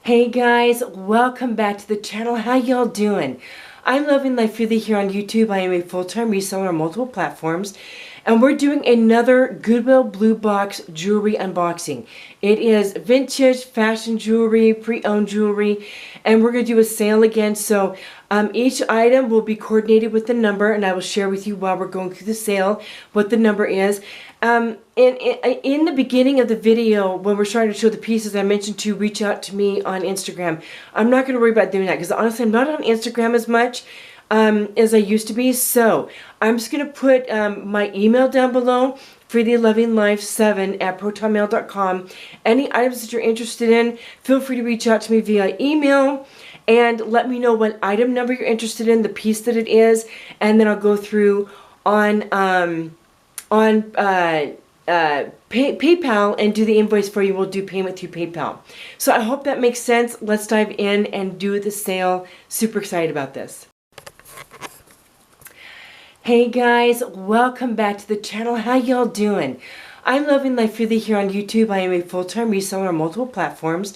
Hey guys, welcome back to the channel. How y'all doing? I'm loving life freely here on YouTube. I am a full-time reseller on multiple platforms, and we're doing another Goodwill Blue Box jewelry unboxing. It is vintage fashion jewelry, pre-owned jewelry, and we're going to do a sale again. So each item will be coordinated with the number, and I will share with you while we're going through the sale what the number is. In the beginning of the video, when we're starting to show the pieces, I mentioned to reach out to me on Instagram. I'm not going to worry about doing that because honestly, I'm not on Instagram as much as I used to be. So I'm just going to put my email down below, freelylovinglife7@protonmail.com. Any items that you're interested in, feel free to reach out to me via email and let me know what item number you're interested in, the piece that it is, and then I'll go through on PayPal and do the invoice for you. We'll do payment through PayPal. So I hope that makes sense. Let's dive in and do the sale. Super excited about this. Hey guys, welcome back to the channel. How y'all doing? I'm loving life freely here on YouTube. I am a full-time reseller on multiple platforms,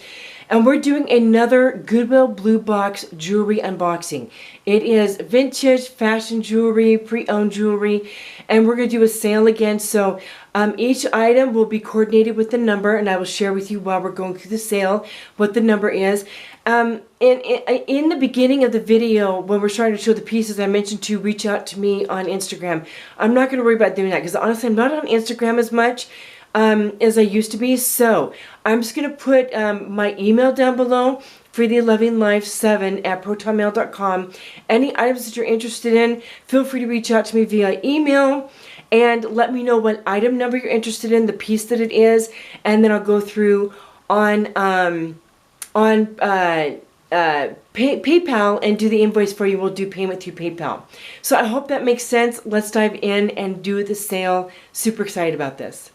and we're doing another Goodwill Blue Box jewelry unboxing. It is vintage fashion jewelry, pre-owned jewelry, and we're going to do a sale again. So each item will be coordinated with the number, and I will share with you while we're going through the sale what the number is. In the beginning of the video, when we're starting to show the pieces, I mentioned to reach out to me on Instagram. I'm not going to worry about doing that because honestly, I'm not on Instagram as much as I used to be. So I'm just going to put my email down below, freelylovinglife7@protonmail.com. Any items that you're interested in, feel free to reach out to me via email and let me know what item number you're interested in, the piece that it is, and then I'll go through on PayPal and do the invoice for you. We'll do payment through PayPal. So I hope that makes sense. Let's dive in and do the sale. Super excited about this.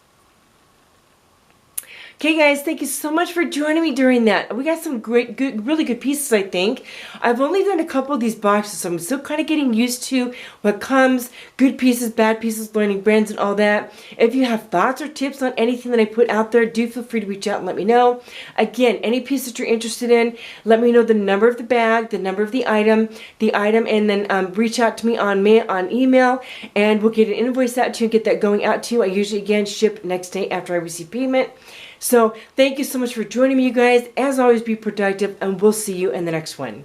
Okay guys, thank you so much for joining me during that. We got some really good pieces, I think. I've only done a couple of these boxes, so I'm still kind of getting used to what comes, good pieces, bad pieces, learning brands and all that. If you have thoughts or tips on anything that I put out there, do feel free to reach out and let me know. Again, any piece that you're interested in, let me know the number of the bag, the number of the item, and then reach out to me on email, and we'll get an invoice out to you and get that going out to you. I usually, again, ship next day after I receive payment. So thank you so much for joining me, you guys. As always, be productive, and we'll see you in the next one.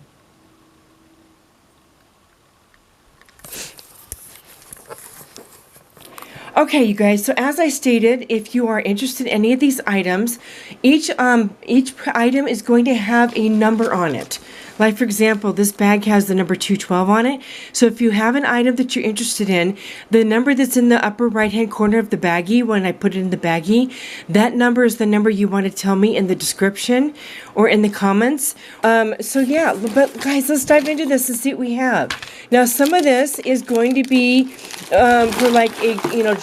Okay, you guys, so as I stated, if you are interested in any of these items, each item is going to have a number on it. Like, for example, this bag has the number 212 on it. So if you have an item that you're interested in, the number that's in the upper right-hand corner of the baggie, when I put it in the baggie, that number is the number you want to tell me in the description or in the comments. So yeah, but guys, let's dive into this and see what we have. Now, some of this is going to be for like a,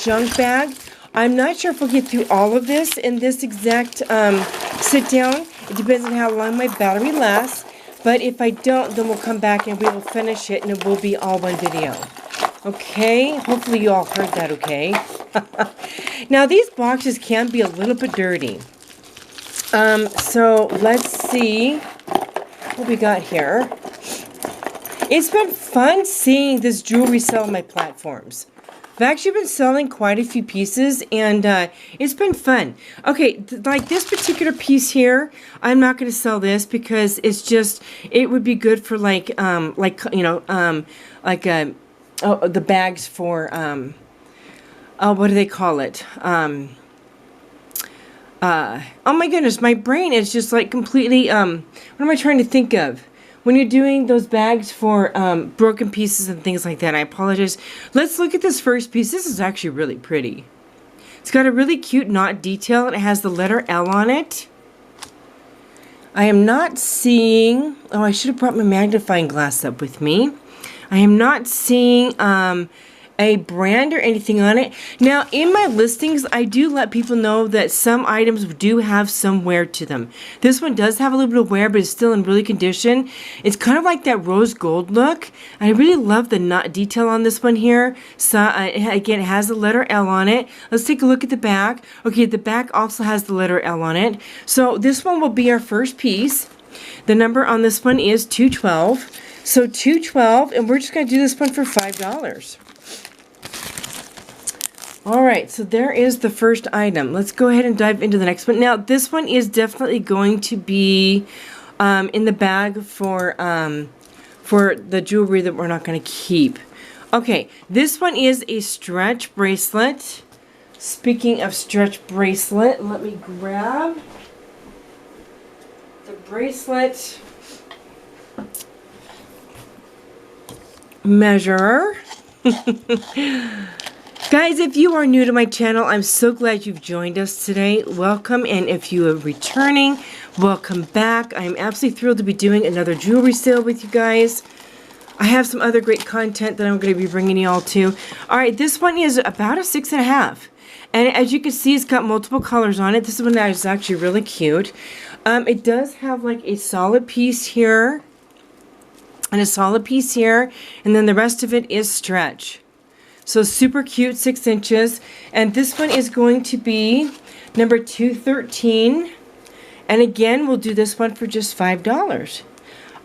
junk bag. I'm not sure if we'll get through all of this in this exact sit down. It depends on how long my battery lasts. But if I don't, then we'll come back and we will finish it, and it will be all one video. Okay? Hopefully you all heard that okay. Now, these boxes can be a little bit dirty. So let's see what we got here. It's been fun seeing this jewelry sell on my platforms. I've actually been selling quite a few pieces, and it's been fun. Okay, like this particular piece here, I'm not going to sell this because it's just, it would be good for the bags for, what do they call it? Oh my goodness, my brain is just like completely, what am I trying to think of? When you're doing those bags for broken pieces and things like that, I apologize. Let's look at this first piece. This is actually really pretty. It's got a really cute knot detail, and it has the letter L on it. I am not seeing... Oh, I should have brought my magnifying glass up with me. I am not seeing a brand or anything on it. Now, in my listings, I do let people know that some items do have some wear to them. This one does have a little bit of wear, but it's still in really condition. It's kind of like that rose gold look. I really love the knot detail on this one here. So, again, it has the letter L on it. Let's take a look at the back. Okay, the back also has the letter L on it. So this one will be our first piece. The number on this one is 212. So 212, and we're just going to do this one for $5. All right, so there is the first item. Let's go ahead and dive into the next one. Now, this one is definitely going to be in the bag for the jewelry that we're not going to keep. Okay, this one is a stretch bracelet. Speaking of stretch bracelet, let me grab the bracelet measure. Guys, if you are new to my channel, I'm so glad you've joined us today. Welcome, and if you are returning, welcome back. I'm absolutely thrilled to be doing another jewelry sale with you guys. I have some other great content that I'm going to be bringing you all to. All right, this one is about a 6.5. And as you can see, it's got multiple colors on it. This one that is actually really cute. It does have like a solid piece here and a solid piece here. And then the rest of it is stretch. So super cute, 6 inches. And this one is going to be number 213. And again, we'll do this one for just $5.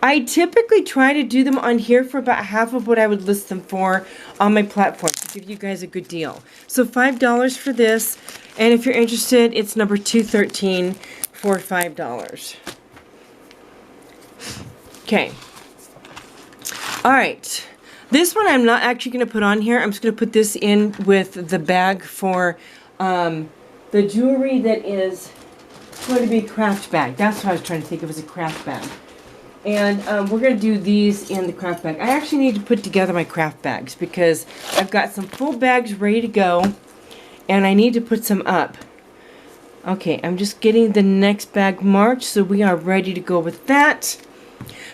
I typically try to do them on here for about half of what I would list them for on my platform to give you guys a good deal. So $5 for this, and if you're interested, it's number 213 for $5. Okay. All right. This one I'm not actually going to put on here. I'm just going to put this in with the bag for the jewelry that is going to be a craft bag. That's what I was trying to think of as a craft bag. And we're going to do these in the craft bag. I actually need to put together my craft bags because I've got some full bags ready to go. And I need to put some up. Okay, I'm just getting the next bag marked so we are ready to go with that.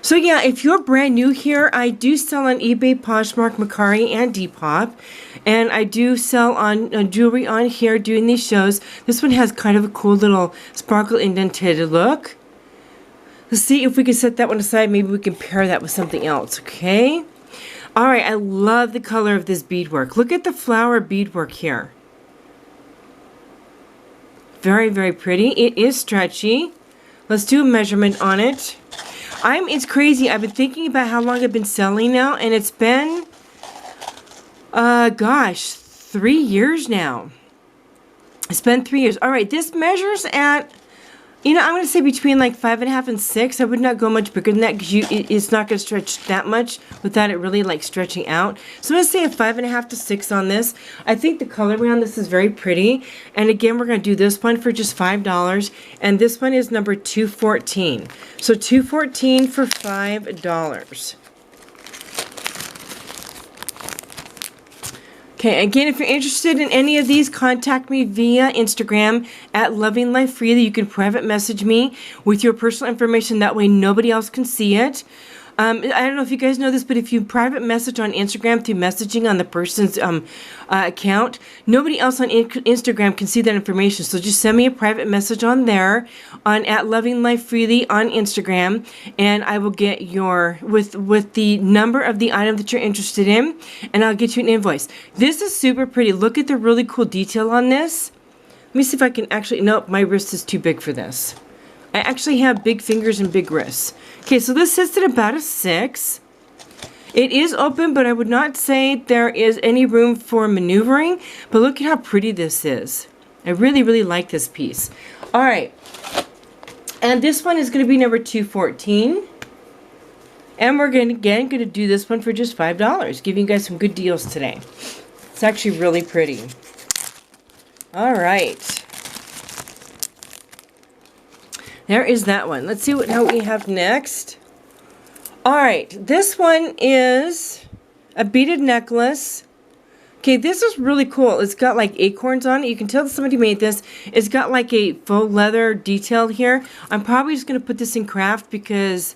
So yeah, if you're brand new here, I do sell on eBay, Poshmark, Mercari, and Depop. And I do sell on jewelry on here doing these shows. This one has kind of a cool little sparkle indented look. Let's see if we can set that one aside. Maybe we can pair that with something else, okay? All right, I love the color of this beadwork. Look at the flower beadwork here. Very, very pretty. It is stretchy. Let's do a measurement on it. It's crazy. I've been thinking about how long I've been selling now, and it's been, gosh, 3 years now. It's been 3 years. All right, this measures at, you know, I'm going to say between like 5.5 and 6. I would not go much bigger than that because it's not going to stretch that much without it really like stretching out. So I'm going to say a 5.5 to 6 on this. I think the colorway on this is very pretty. And again, we're going to do this one for just $5. And this one is number 214. So 214 for $5. Okay, again, if you're interested in any of these, contact me via Instagram at Loving Life Freely. You can private message me with your personal information. That way nobody else can see it. I don't know if you guys know this, but if you private message on Instagram through messaging on the person's account, nobody else on Instagram can see that information. So just send me a private message on there, at Loving Life Freely on Instagram, and I will get your with the number of the item that you're interested in, and I'll get you an invoice. This is super pretty. Look at the really cool detail on this. Let me see if I can actually. Nope, my wrist is too big for this. I actually have big fingers and big wrists. Okay, so this sits at about a 6. It is open, but I would not say there is any room for maneuvering. But look at how pretty this is. I really, really like this piece. All right. And this one is going to be number 214. And we're going to do this one for just $5. Giving you guys some good deals today. It's actually really pretty. All right. There is that one. Let's see what we have next. All right, this one is a beaded necklace. Okay, this is really cool. It's got like acorns on it. You can tell that somebody made this. It's got like a faux leather detail here. I'm probably just going to put this in craft because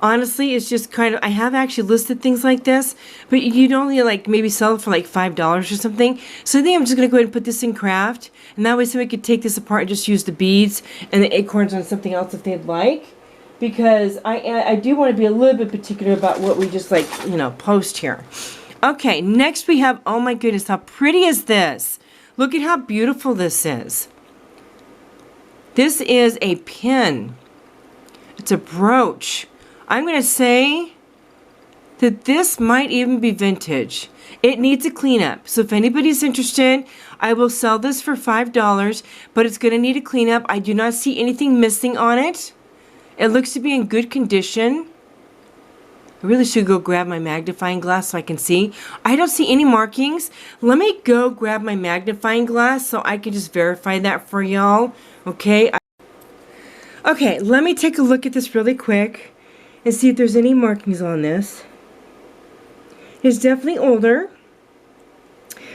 honestly, it's just kind of, I have actually listed things like this, but you'd only like maybe sell it for like $5 or something. So I think I'm just going to go ahead and put this in craft. And that way somebody could take this apart and just use the beads and the acorns on something else if they'd like. Because I do want to be a little bit particular about what we just like, you know, post here. Okay, next we have, oh my goodness, how pretty is this? Look at how beautiful this is. This is a pin. It's a brooch. I'm going to say that this might even be vintage. It needs a cleanup. So if anybody's interested, I will sell this for $5, but it's going to need a cleanup. I do not see anything missing on it. It looks to be in good condition. I really should go grab my magnifying glass so I can see. I don't see any markings. Let me go grab my magnifying glass so I can just verify that for y'all. Okay. Okay, let me take a look at this really quick and see if there's any markings on this. It's definitely older,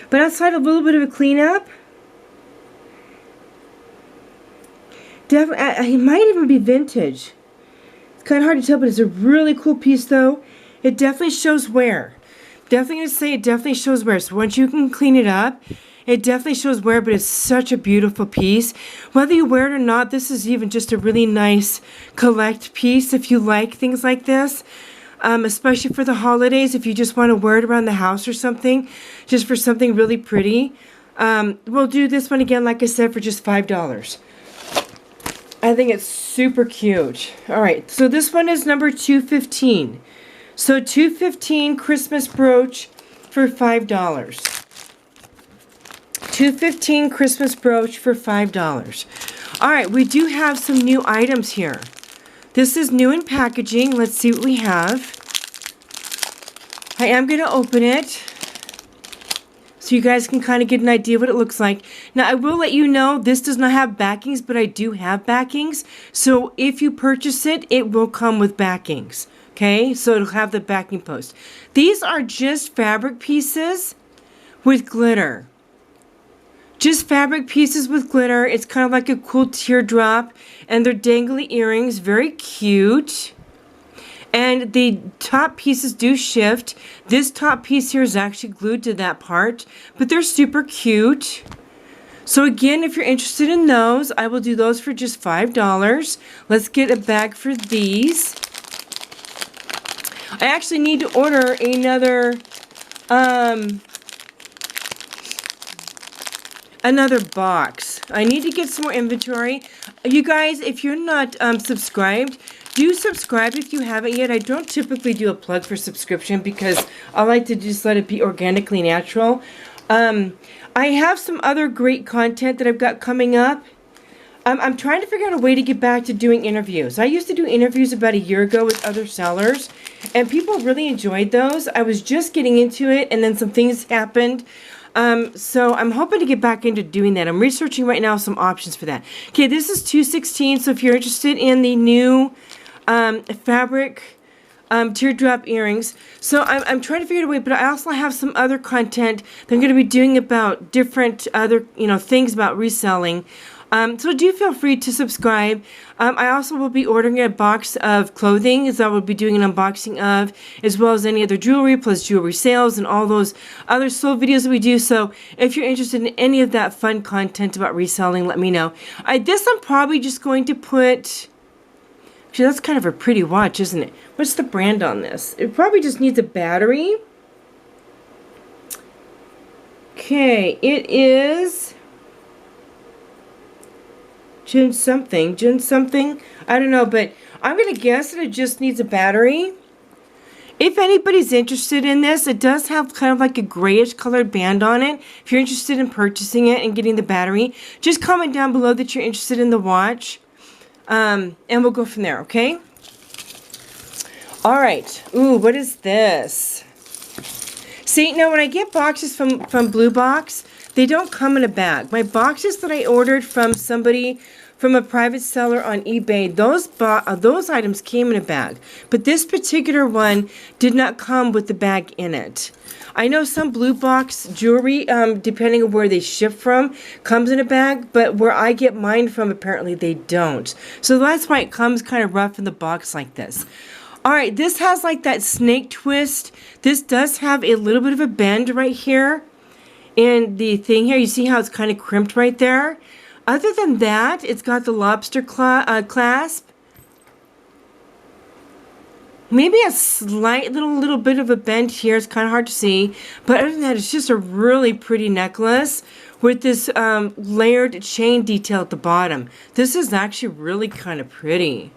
but outside a little bit of a cleanup, definitely, it might even be vintage. It's kind of hard to tell, but it's a really cool piece though. It definitely shows wear. Definitely going to say it definitely shows wear. So once you can clean it up, it definitely shows wear, but it's such a beautiful piece. Whether you wear it or not, this is even just a really nice collect piece if you like things like this. Especially for the holidays, if you just want to wear it around the house or something, just for something really pretty. We'll do this one again, like I said, for just $5. I think it's super cute. All right, so this one is number 215. So 215 Christmas brooch for $5. 215 Christmas brooch for $5. All right, we do have some new items here. This is new in packaging. Let's see what we have. I am going to open it so you guys can kind of get an idea what it looks like. Now, I will let you know this does not have backings, but I do have backings. So if you purchase it, it will come with backings. Okay, so it'll have the backing post. These are just fabric pieces with glitter. Just fabric pieces with glitter. It's kind of like a cool teardrop. And they're dangly earrings. Very cute. And the top pieces do shift. This top piece here is actually glued to that part. But they're super cute. So again, if you're interested in those, I will do those for just $5. Let's get a bag for these. I actually need to order another box. I need to get some more inventory. You guys, if you're not subscribed, do subscribe if you haven't yet. I don't typically do a plug for subscription because I like to just let it be organically natural. I have some other great content that I've got coming up. I'm trying to figure out a way to get back to doing interviews. I used to do interviews about a year ago with other sellers, and people really enjoyed those. I was just getting into it, and then some things happened. So I'm hoping to get back into doing that. I'm researching right now some options for that. Okay, this is 216, so if you're interested in the new fabric teardrop earrings. So I'm trying to figure out a way, but I also have some other content that I'm going to be doing about different other, things about reselling. So do feel free to subscribe. I also will be ordering a box of clothing, as I will be doing an unboxing of, as well as any other jewelry, plus jewelry sales and all those other sold videos that we do. So if you're interested in any of that fun content about reselling, let me know. This I'm probably just going to put... Actually, that's kind of a pretty watch, isn't it? What's the brand on this? It probably just needs a battery. Okay, it is... Gin something. I don't know, but I'm going to guess that it just needs a battery. If anybody's interested in this, it does have kind of like a grayish colored band on it. If you're interested in purchasing it and getting the battery, just comment down below that you're interested in the watch. And we'll go from there, okay? All right. Ooh, what is this? See, now when I get boxes from Blue Box, they don't come in a bag. My boxes that I ordered from somebody, from a private seller on eBay, those items came in a bag. But this particular one did not come with the bag in it. I know some Blue Box jewelry, depending on where they ship from, comes in a bag, but where I get mine from, apparently they don't. So that's why it comes kind of rough in the box like this. All right, this has like that snake twist. This does have a little bit of a bend right here. And the thing here, you see how it's kind of crimped right there? Other than that, it's got the lobster clasp. Maybe a slight little bit of a bend here. It's kind of hard to see. But other than that, it's just a really pretty necklace with this layered chain detail at the bottom. This is actually really kind of pretty.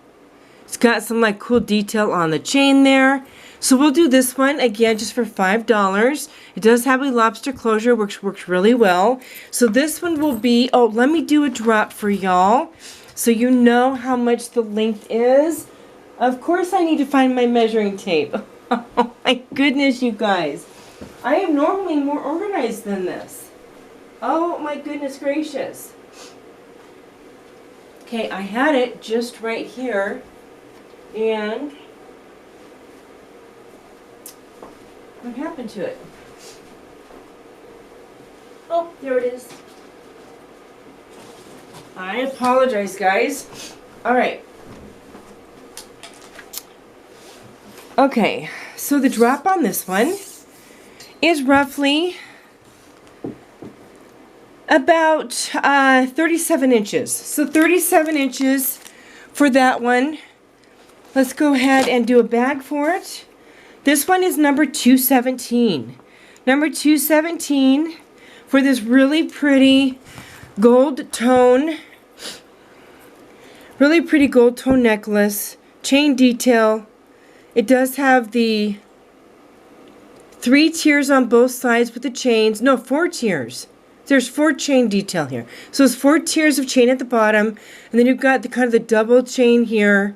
It's got some like cool detail on the chain there. So we'll do this one again just for $5. It does have a lobster closure, which works really well. So this one will be, oh, let me do a drop for y'all so you know how much the length is. Of course I need to find my measuring tape. Oh my goodness, you guys. I am normally more organized than this. Oh my goodness gracious. Okay, I had it just right here. And what happened to it? Oh, there it is. I apologize, guys. All right. Okay, so the drop on this one is roughly about 37 inches. So 37 inches for that one. Let's go ahead and do a bag for it. This one is number 217. Number 217 for this really pretty gold tone. Really pretty gold tone necklace. Chain detail. It does have the 3 tiers on both sides with the chains. No, 4 tiers. There's 4 chain detail here. So it's 4 tiers of chain at the bottom. And then you've got the kind of the double chain here.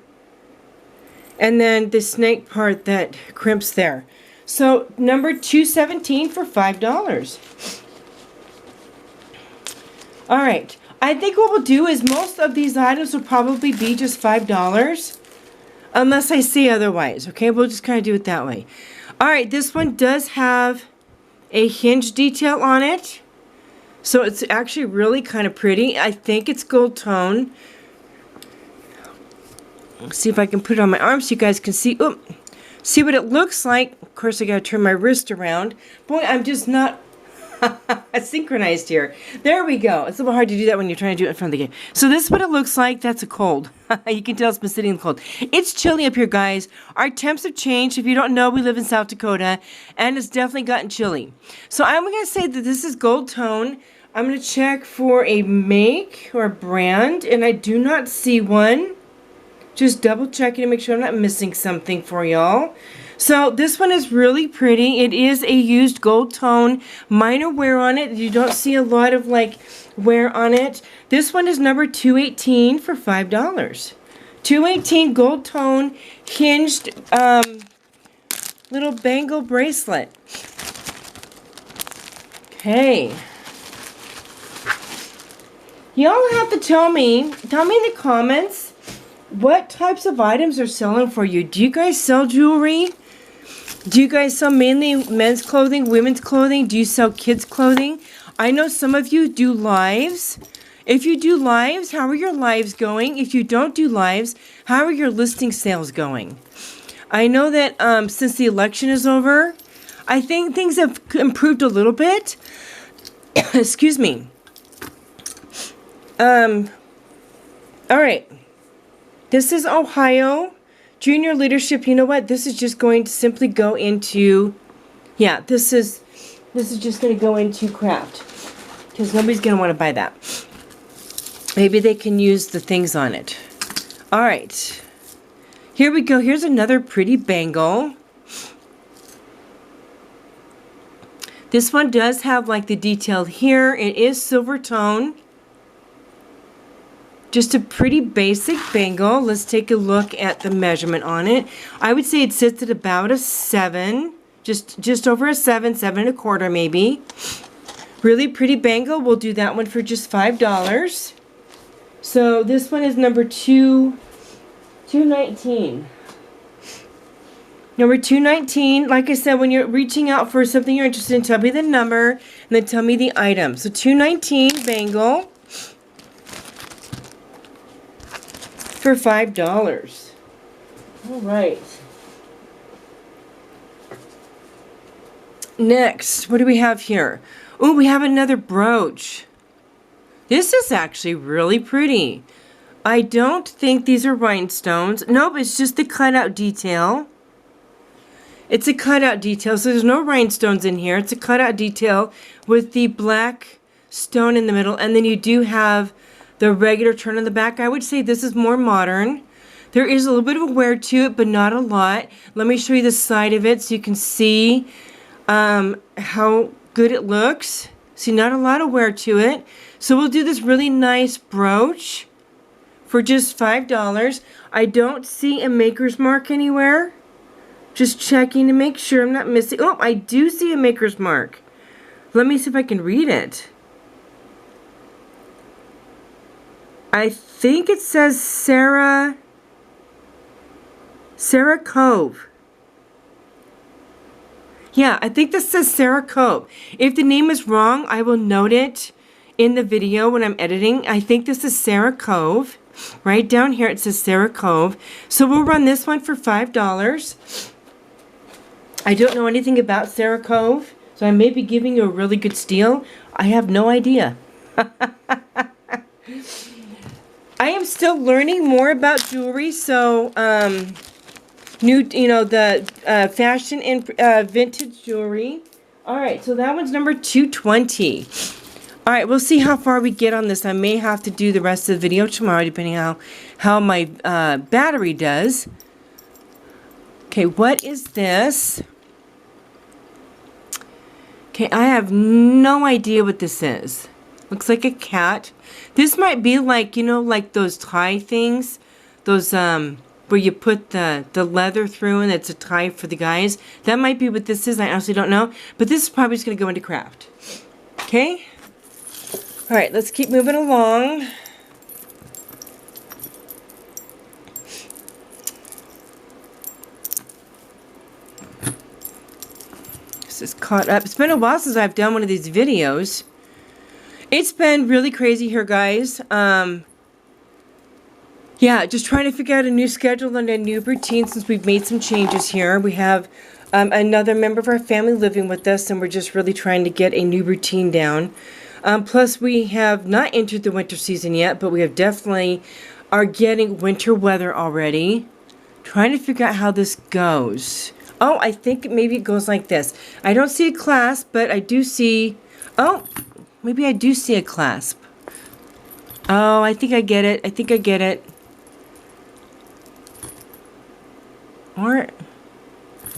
And then the snake part that crimps there. So number 217 for $5. All right. I think what we'll do is most of these items will probably be just $5. Unless I say otherwise. Okay, we'll just kind of do it that way. All right, this one does have a hinge detail on it. So it's actually really kind of pretty. I think it's gold tone. Let's see if I can put it on my arm so you guys can see. Oop, see what it looks like. Of course, I got to turn my wrist around. Boy, I'm just not synchronized here. There we go. It's a little hard to do that when you're trying to do it in front of the game. So this is what it looks like. That's a cold. You can tell it's been sitting in the cold. It's chilly up here, guys. Our temps have changed. If you don't know, we live in South Dakota, and it's definitely gotten chilly. So I'm going to say that this is gold tone. I'm going to check for a make or a brand, and I do not see one. Just double checking to make sure I'm not missing something for y'all. So this one is really pretty. It is a used gold tone. Minor wear on it. You don't see a lot of like wear on it. This one is number 218 for $5. 218 gold tone hinged little bangle bracelet. Okay. Y'all have to tell me in the comments what types of items are selling for you. Do you guys sell jewelry? Do you guys sell mainly men's clothing, women's clothing? Do you sell kids' clothing? I know some of you do lives. If you do lives, how are your lives going? If you don't do lives, how are your listing sales going? I know that since the election is over, I think things have improved a little bit. Excuse me. All right. This is Ohio Junior Leadership. You know what? This is just going to simply go into, yeah, this is just going to go into craft. Because nobody's going to want to buy that. Maybe they can use the things on it. All right. Here we go. Here's another pretty bangle. This one does have like the detail here. It is silver tone. Just a pretty basic bangle. Let's take a look at the measurement on it. I would say it sits at about a 7. Just over a 7, 7 1/4 maybe. Really pretty bangle. We'll do that one for just $5. So this one is number 219. Number 219, like I said, when you're reaching out for something you're interested in, tell me the number and then tell me the item. So 219 bangle for $5. All right. Next, what do we have here? Oh, we have another brooch. This is actually really pretty. I don't think these are rhinestones. Nope, it's just the cutout detail. It's a cutout detail, so there's no rhinestones in here. It's a cutout detail with the black stone in the middle, and then you do have the regular turn on the back. I would say this is more modern. There is a little bit of a wear to it, but not a lot. Let me show you the side of it so you can see how good it looks. See, not a lot of wear to it. So we'll do this really nice brooch for just $5. I don't see a maker's mark anywhere. Just checking to make sure I'm not missing. Oh, I do see a maker's mark. Let me see if I can read it. I think it says Sarah Cove. Yeah, I think this says Sarah Cove. If the name is wrong, I will note it in the video when I'm editing. I think this is Sarah Cove. Right down here it says Sarah Cove. So we'll run this one for $5. I don't know anything about Sarah Cove, so I may be giving you a really good steal. I have no idea. I am still learning more about jewelry, so the fashion and vintage jewelry. All right, so that one's number 220. All right, we'll see how far we get on this. I may have to do the rest of the video tomorrow, depending on how my battery does. Okay, what is this? Okay, I have no idea what this is. Looks like a cat. This might be like, you know, like those tie things. Those, where you put the leather through and it's a tie for the guys. That might be what this is. I honestly don't know. But this is probably just going to go into craft. Okay? All right, let's keep moving along. This is caught up. It's been a while since I've done one of these videos. It's been really crazy here, guys. Yeah, just trying to figure out a new schedule and a new routine since we've made some changes here. We have another member of our family living with us, and we're just really trying to get a new routine down. Plus, we have not entered the winter season yet, but we have definitely are getting winter weather already. Trying to figure out how this goes. Oh, I think maybe it goes like this. I don't see a clasp, but I do see... Oh, maybe I do see a clasp. Oh, I think I get it. I think I get it. Or...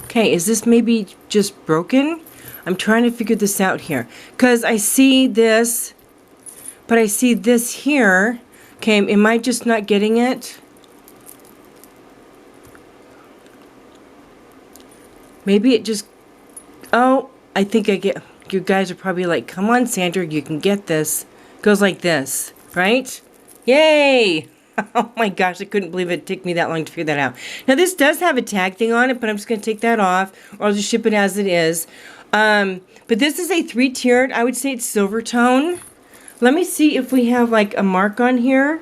Okay, is this maybe just broken? I'm trying to figure this out here. Because I see this, but I see this here. Okay, am I just not getting it? Maybe it just... Oh, I think I get... You guys are probably like, come on, Sandra, you can get this. Goes like this, right? Yay! Oh my gosh, I couldn't believe it took me that long to figure that out. Now, this does have a tag thing on it, but I'm just going to take that off, or I'll just ship it as it is. But this is a 3-tiered, I would say it's silver tone. Let me see if we have like a mark on here.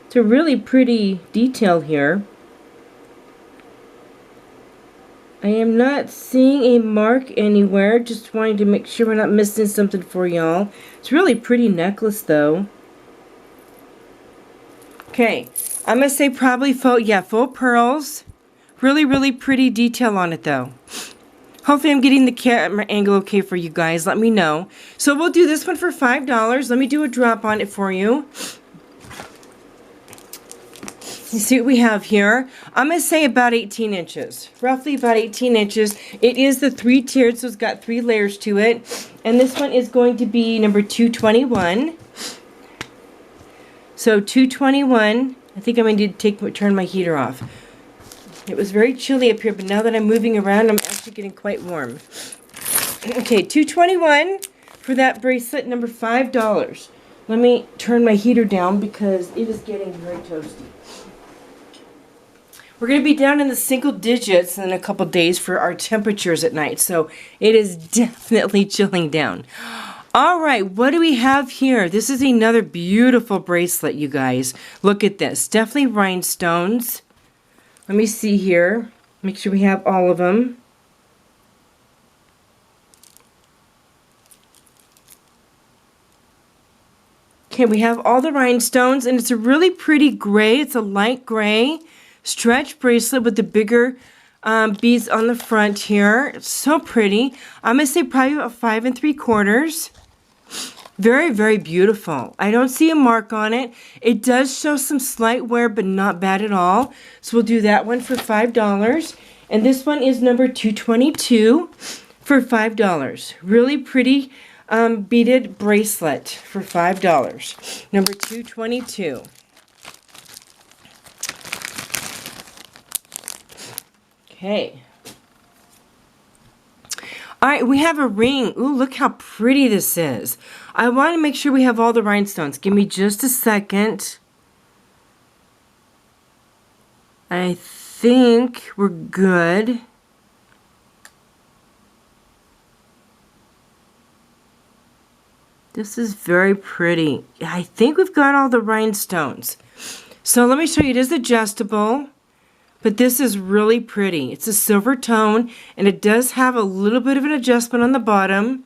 It's a really pretty detail here. I am not seeing a mark anywhere. Just wanting to make sure we're not missing something for y'all. It's a really pretty necklace though. Okay, I'm going to say probably full pearls. Really, really pretty detail on it though. Hopefully I'm getting the camera angle okay for you guys. Let me know. So we'll do this one for $5. Let me do a drop on it for you. You see what we have here? I'm going to say about 18 inches. Roughly about 18 inches. It is the 3-tiered, so it's got 3 layers to it. And this one is going to be number 221. So 221. I think I'm going to turn my heater off. It was very chilly up here, but now that I'm moving around, I'm actually getting quite warm. Okay, 221 for that bracelet, number $5. Let me turn my heater down because it is getting very toasty. We're going to be down in the single digits in a couple days for our temperatures at night, so it is definitely chilling down. All right, what do we have here? This is another beautiful bracelet, you guys. Look at this. Definitely rhinestones. Let me see here. Make sure we have all of them. Okay, we have all the rhinestones, and it's a really pretty gray. It's a light gray stretch bracelet with the bigger beads on the front here. It's so pretty. I'm going to say probably about 5 3/4. Very, very beautiful. I don't see a mark on it. It does show some slight wear, but not bad at all. So we'll do that one for $5. And this one is number 222 for $5. Really pretty beaded bracelet for $5. Number 222. Okay. All right, we have a ring. Ooh, look how pretty this is. I want to make sure we have all the rhinestones. Give me just a second. I think we're good. This is very pretty. I think we've got all the rhinestones. So let me show you. It is adjustable. But this is really pretty. It's a silver tone, and it does have a little bit of an adjustment on the bottom.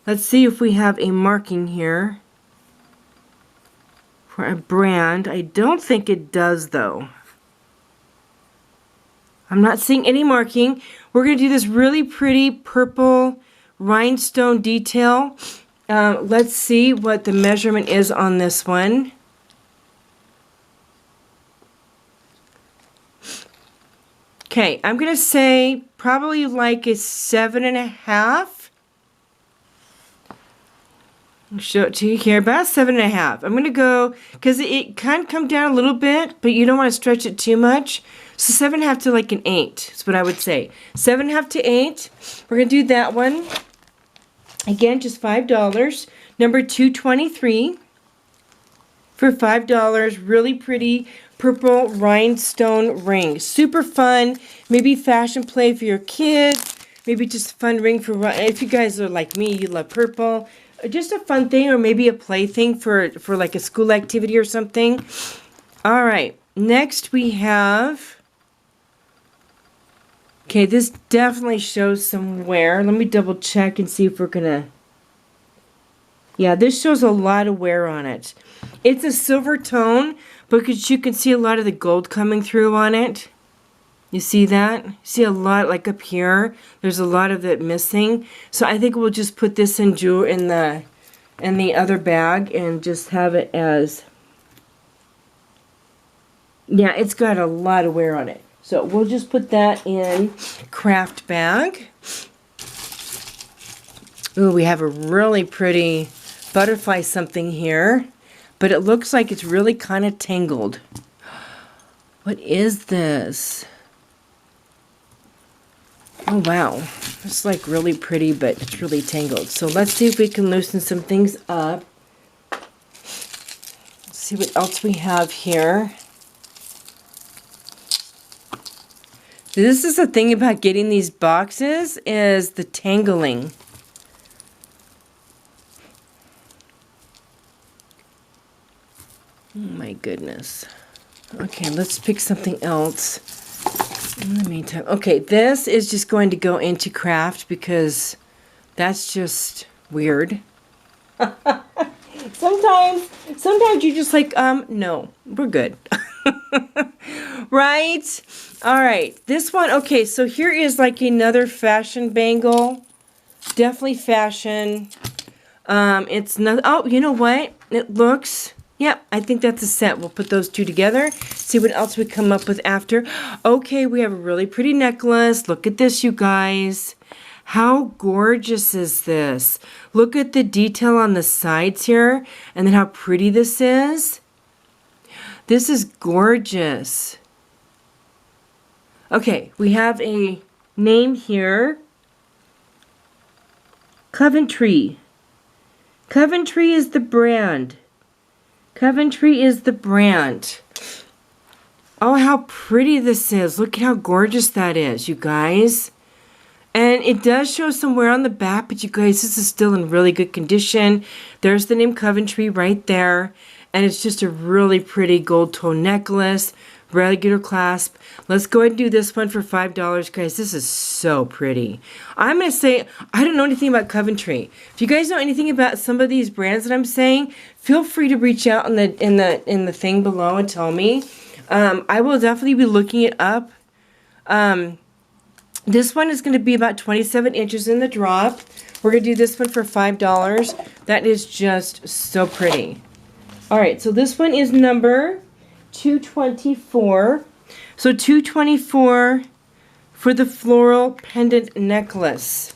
Let's see if we have a marking here for a brand. I don't think it does, though. I'm not seeing any marking. We're going to do this really pretty purple rhinestone detail. Let's see what the measurement is on this one. Okay, I'm going to say probably like a 7.5. I'll show it to you here, about 7.5. I'm going to go, because it can come down a little bit, but you don't want to stretch it too much. So 7.5 to like an 8 is what I would say. 7.5 to 8. We're going to do that one. Again, just $5. Number 223 for $5. Really pretty purple rhinestone ring. Super fun. Maybe fashion play for your kids. Maybe just a fun ring for, if you guys are like me, you love purple. Just a fun thing, or maybe a play thing for like a school activity or something. All right. Next we have, okay, this definitely shows some wear. Let me double check and see if we're gonna, yeah, this shows a lot of wear on it. It's a silver tone, because you can see a lot of the gold coming through on it. You see that? See a lot, like up here. There's a lot of it missing. So I think we'll just put this in the other bag and just have it as, yeah, it's got a lot of wear on it. So we'll just put that in craft bag. Ooh, we have a really pretty butterfly something here. But it looks like it's really kind of tangled. What is this? Oh, wow. It's like really pretty, but it's really tangled. So let's see if we can loosen some things up. Let's see what else we have here. This is the thing about getting these boxes, is the tangling. Oh my goodness. Okay, let's pick something else in the meantime. Okay, this is just going to go into craft because that's just weird. Sometimes you're just like, no, we're good. Right? All right, this one, okay, so here is like another fashion bangle. Definitely fashion. It's not, oh, you know what? It looks, yep, I think that's a set. We'll put those two together, see what else we come up with after. Okay, we have a really pretty necklace. Look at this, you guys. How gorgeous is this? Look at the detail on the sides here, and then how pretty this is. This is gorgeous. Okay, we have a name here. Coventry. Coventry is the brand. Coventry is the brand. Oh, how pretty this is. Look at how gorgeous that is, you guys. And it does show some wear on the back, but you guys, this is still in really good condition. There's the name Coventry right there. And it's just a really pretty gold tone necklace. Regular clasp. Let's go ahead and do this one for $5, guys. This is so pretty. I'm going to say, I don't know anything about Coventry. If you guys know anything about some of these brands that I'm saying, feel free to reach out in the thing below and tell me. I will definitely be looking it up. This one is going to be about 27 inches in the drop. We're going to do this one for $5. That is just so pretty. All right, so this one is number 224. So 224 for the floral pendant necklace.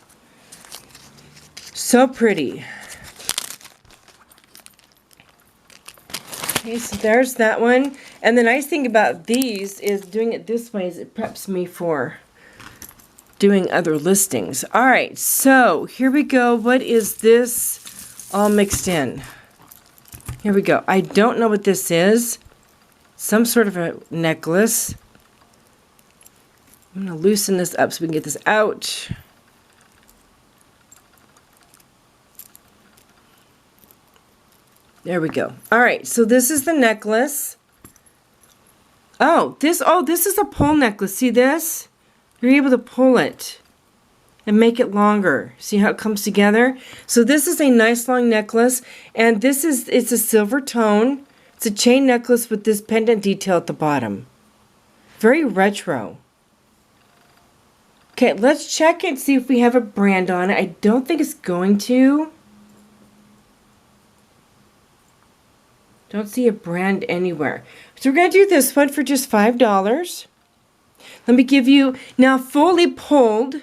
So pretty. Okay, so there's that one. And the nice thing about these is doing it this way is it preps me for doing other listings. All right, so here we go. What is this all mixed in? Here we go. I don't know what this is. Some sort of a necklace. I'm going to loosen this up so we can get this out. There we go. All right, so this is the necklace. Oh, this is a pull necklace. See this? You're able to pull it and make it longer. See how it comes together? So this is a nice long necklace, and it's a silver tone. It's a chain necklace with this pendant detail at the bottom. Very retro. Okay, let's check and see if we have a brand on it. I don't think it's going to. Don't see a brand anywhere. So we're going to do this one for just $5. Let me give you, now fully pulled,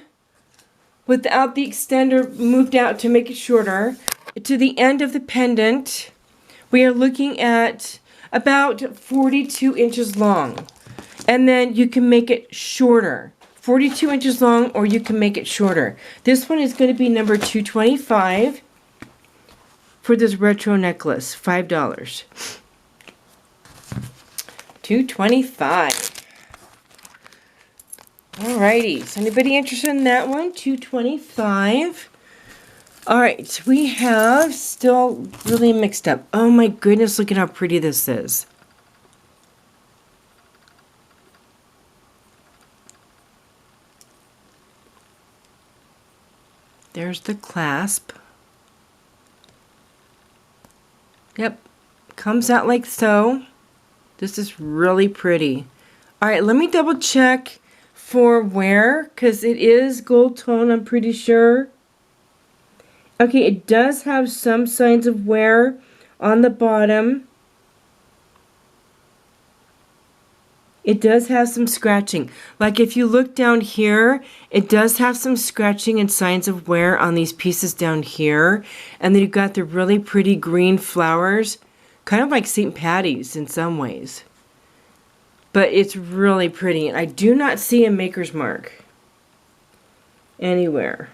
without the extender moved out to make it shorter, to the end of the pendant, we are looking at about 42 inches long. And then you can make it shorter. 42 inches long, or you can make it shorter. This one is going to be number 225. For this retro necklace, $5. $225. Alrighty, so anybody interested in that one? $225. Alright, we have still really mixed up. Oh my goodness, look at how pretty this is. There's the clasp. Yep, comes out like so. This is really pretty. All right, let me double check for wear, because it is gold tone, I'm pretty sure. Okay, it does have some signs of wear on the bottom. It does have some scratching. Like if you look down here, it does have some scratching and signs of wear on these pieces down here. And then you've got the really pretty green flowers, kind of like St. Patty's in some ways. But it's really pretty. And I do not see a maker's mark anywhere.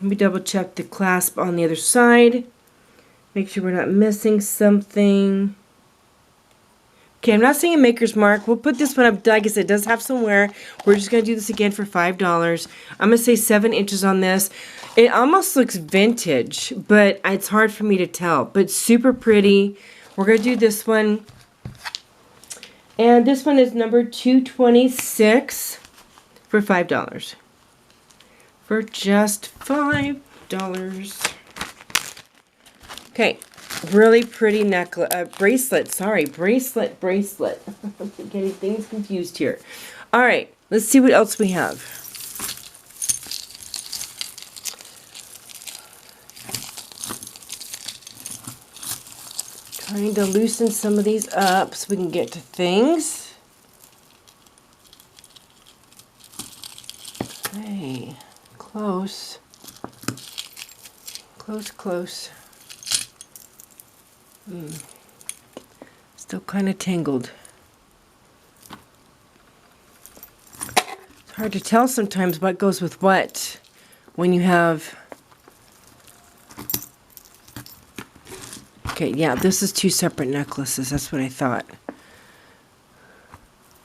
Let me double check the clasp on the other side. Make sure we're not missing something. Okay, I'm not seeing a maker's mark. We'll put this one up. Like I said, it does have some wear. We're just going to do this again for $5. I'm going to say 7 inches on this. It almost looks vintage, but it's hard for me to tell. But super pretty. We're going to do this one. And this one is number 226 for $5. For just $5. Okay. Really pretty necklace, bracelet, sorry, bracelet. I'm getting things confused here. All right, let's see what else we have. Trying to loosen some of these up so we can get to things. Hey, close. Close. Still kind of tangled. It's hard to tell sometimes what goes with what when you have... Okay, yeah, this is 2 separate necklaces. That's what I thought.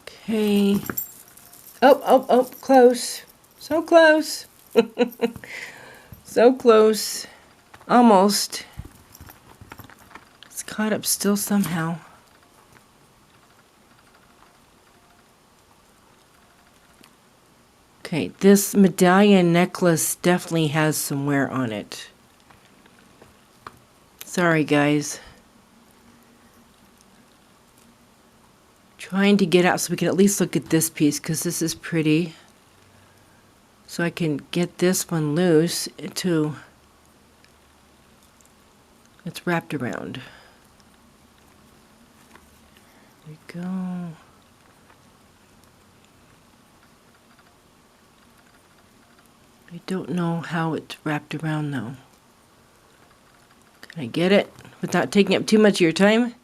Okay. Oh, close. So close. So close. Almost. Caught up still somehow. Okay, this medallion necklace definitely has some wear on it. Sorry, guys. Trying to get out so we can at least look at this piece because this is pretty. So I can get this one loose to, it's wrapped around. There we go. I don't know how it's wrapped around though. Can I get it without taking up too much of your time?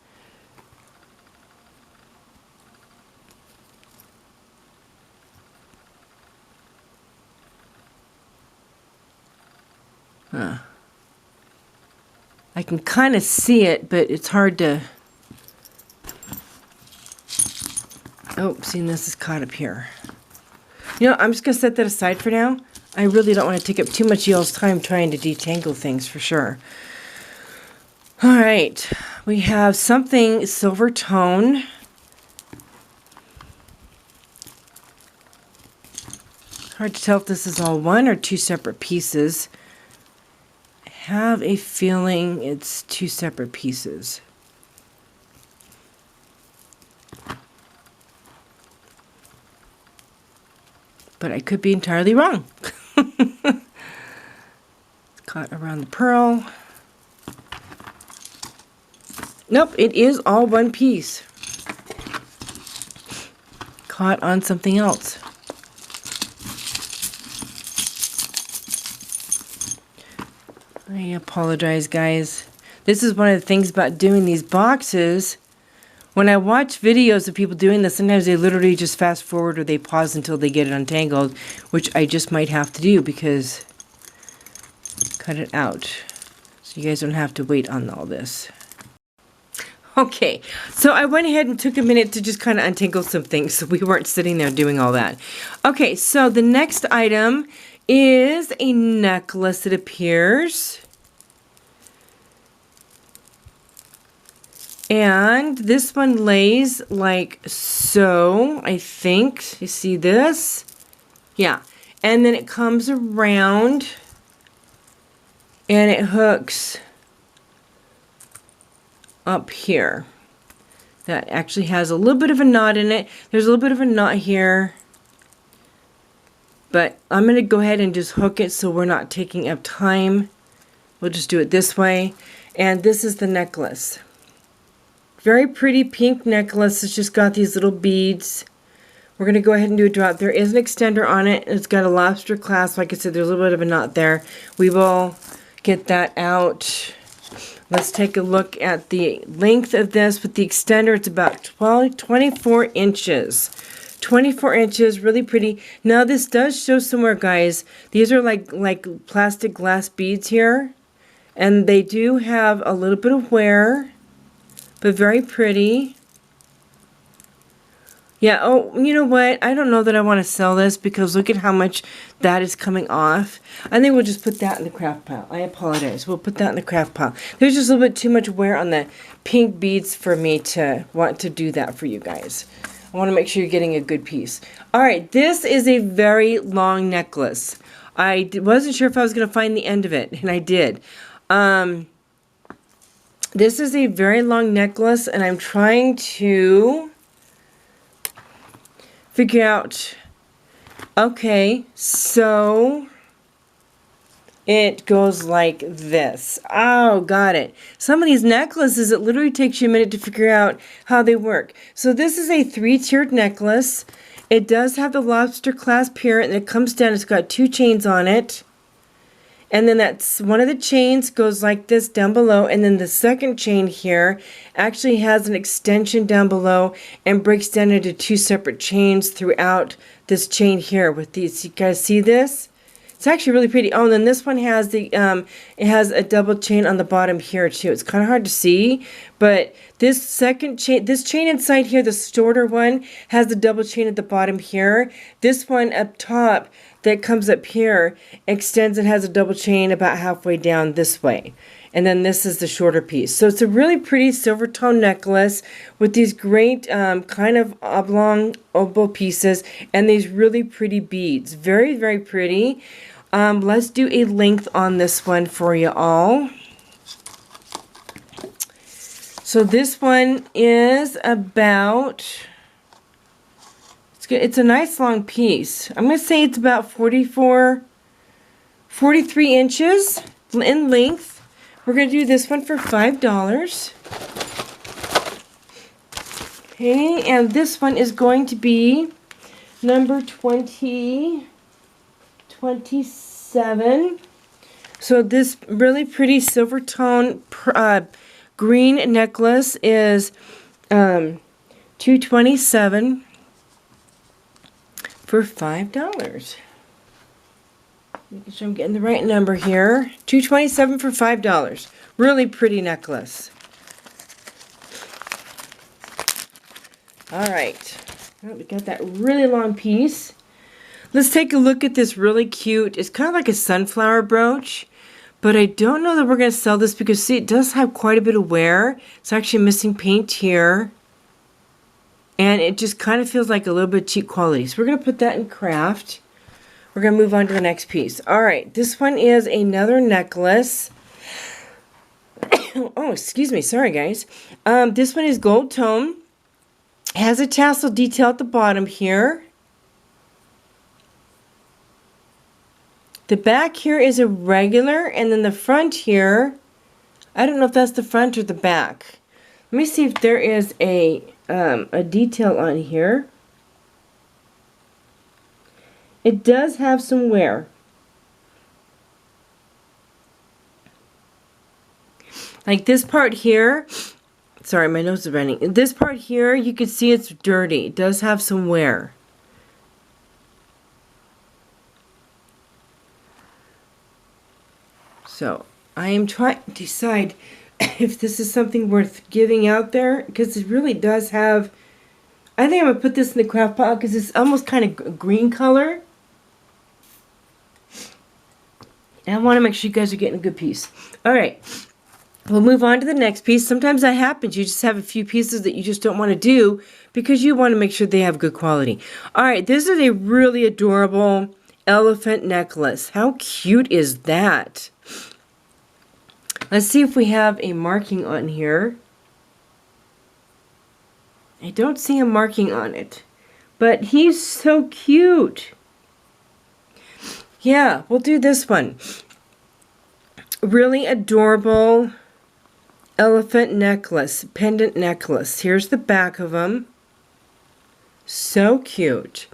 I can kind of see it, but it's hard to... Oh, seeing this is caught up here. You know, I'm just going to set that aside for now. I really don't want to take up too much of y'all's time trying to detangle things for sure. All right, we have something silver tone. Hard to tell if this is all one or two separate pieces. I have a feeling it's two separate pieces. But I could be entirely wrong. It's caught around the pearl. Nope, it is all one piece. Caught on something else. I apologize, guys. This is one of the things about doing these boxes. When I watch videos of people doing this, sometimes they literally just fast forward or they pause until they get it untangled, which I just might have to do because cut it out so you guys don't have to wait on all this. Okay, so I went ahead and took a minute to just kind of untangle some things so we weren't sitting there doing all that. Okay, so the next item is a necklace, it appears. And this one lays like so, I think. You see this? Yeah. And then it comes around and it hooks up here. That actually has a little bit of a knot in it. There's a little bit of a knot here. But I'm going to go ahead and just hook it so we're not taking up time. We'll just do it this way. And this is the necklace. Very pretty pink necklace. It's just got these little beads. We're going to go ahead and do a drop. There is an extender on it. It's got a lobster clasp. Like I said, there's a little bit of a knot there. We will get that out. Let's take a look at the length of this. With the extender, it's about 24 inches. 24 inches, really pretty. Now this does show somewhere, guys. These are like plastic glass beads here. And they do have a little bit of wear. But very pretty. Yeah, oh, you know what? I don't know that I want to sell this because look at how much that is coming off. I think we'll just put that in the craft pile. I apologize. We'll put that in the craft pile. There's just a little bit too much wear on the pink beads for me to want to do that for you guys. I want to make sure you're getting a good piece. All right, this is a very long necklace. I wasn't sure if I was going to find the end of it, and I did. This is a very long necklace, and I'm trying to figure out, okay, so it goes like this. Oh, got it. Some of these necklaces, it literally takes you a minute to figure out how they work. So this is a 3-tiered necklace. It does have the lobster clasp here, and it comes down. It's got 2 chains on it. And then that's one of the chains goes like this down below, and then the second chain here actually has an extension down below and breaks down into 2 separate chains throughout this chain here with these. You guys see this? It's actually really pretty. Oh, and then this one has the it has a double chain on the bottom here too. It's kind of hard to see, but this second chain, this chain inside here, the shorter one, has the double chain at the bottom here. This one up top that comes up here extends and has a double chain about halfway down this way. And then this is the shorter piece. So it's a really pretty silver tone necklace with these great kind of oblong oval pieces and these really pretty beads. Very, very pretty. Let's do a length on this one for you all. So this one is about It's a nice long piece. I'm going to say it's about 43 inches in length. We're going to do this one for $5. Okay, and this one is going to be number 27. So this really pretty silver tone green necklace is $227 for $5. Making sure I'm getting the right number here. $227 for $5. Really pretty necklace. All right. Well, we got that really long piece. Let's take a look at this really cute. It's kind of like a sunflower brooch, but I don't know that we're going to sell this because, see, it does have quite a bit of wear. It's actually missing paint here. And it just kind of feels like a little bit cheap quality. So we're going to put that in craft. We're going to move on to the next piece. All right, this one is another necklace. Oh, excuse me. Sorry, guys. This one is gold tone. Has a tassel detail at the bottom here. The back here is a regular, and then the front here, I don't know if that's the front or the back. Let me see if there is a detail on here. It does have some wear. Like this part here, sorry, my nose is running. This part here, you can see it's dirty. It does have some wear. So I am trying to decide if this is something worth giving out there, because it really does have, I think I'm going to put this in the craft pile because it's almost kind of a green color. And I want to make sure you guys are getting a good piece. All right. We'll move on to the next piece. Sometimes that happens. You just have a few pieces that you just don't want to do because you want to make sure they have good quality. All right. This is a really adorable elephant necklace. How cute is that? Let's see if we have a marking on here. I don't see a marking on it, but he's so cute. Yeah, we'll do this one. Really adorable elephant necklace, pendant necklace. Here's the back of them. So cute.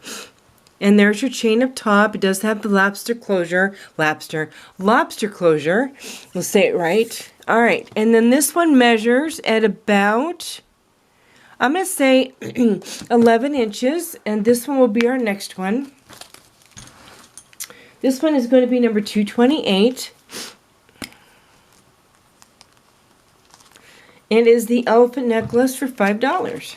And there's your chain up top. It does have the lobster closure. Lobster closure. We'll say it right. All right. And then this one measures at about, I'm going to say 11 inches. And this one will be our next one. This one is going to be number 228. And is the elephant necklace for $5.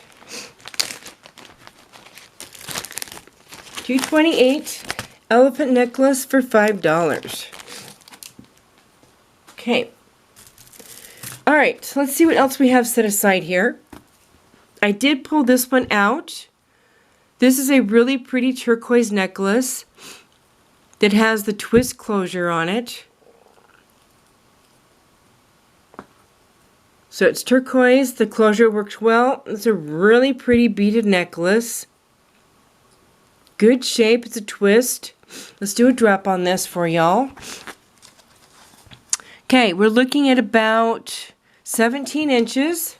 228 elephant necklace for $5. Okay. All right, so let's see what else we have set aside here. I did pull this one out. This is a really pretty turquoise necklace that has the twist closure on it. So it's turquoise, the closure works well. It's a really pretty beaded necklace. Good shape, it's a twist. Let's do a drop on this for y'all. Okay, we're looking at about 17 inches.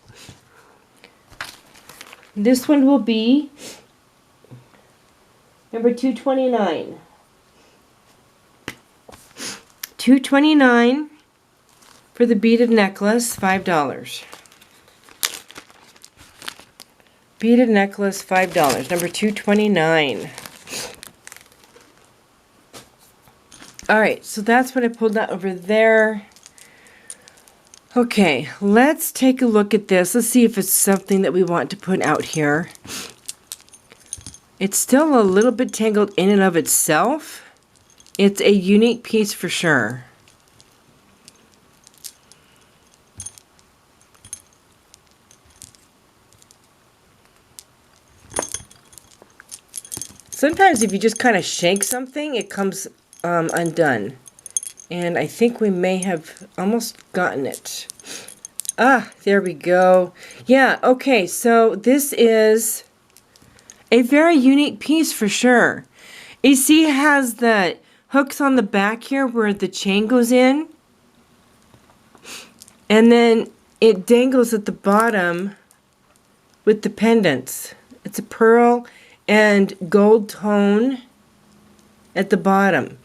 This one will be number 229. 229 for the beaded necklace, $5. Beaded necklace, $5. Number 229. Alright, so that's what I pulled out over there. Okay, let's take a look at this. Let's see if it's something that we want to put out here. It's still a little bit tangled in and of itself. It's a unique piece for sure. Sometimes if you just kind of shake something, it comes undone. And I think we may have almost gotten it. Ah, there we go. Yeah, okay, so this is A very unique piece for sure. You see it has the hooks on the back here where the chain goes in. And then it dangles at the bottom with the pendants. It's a pearl and gold tone at the bottom.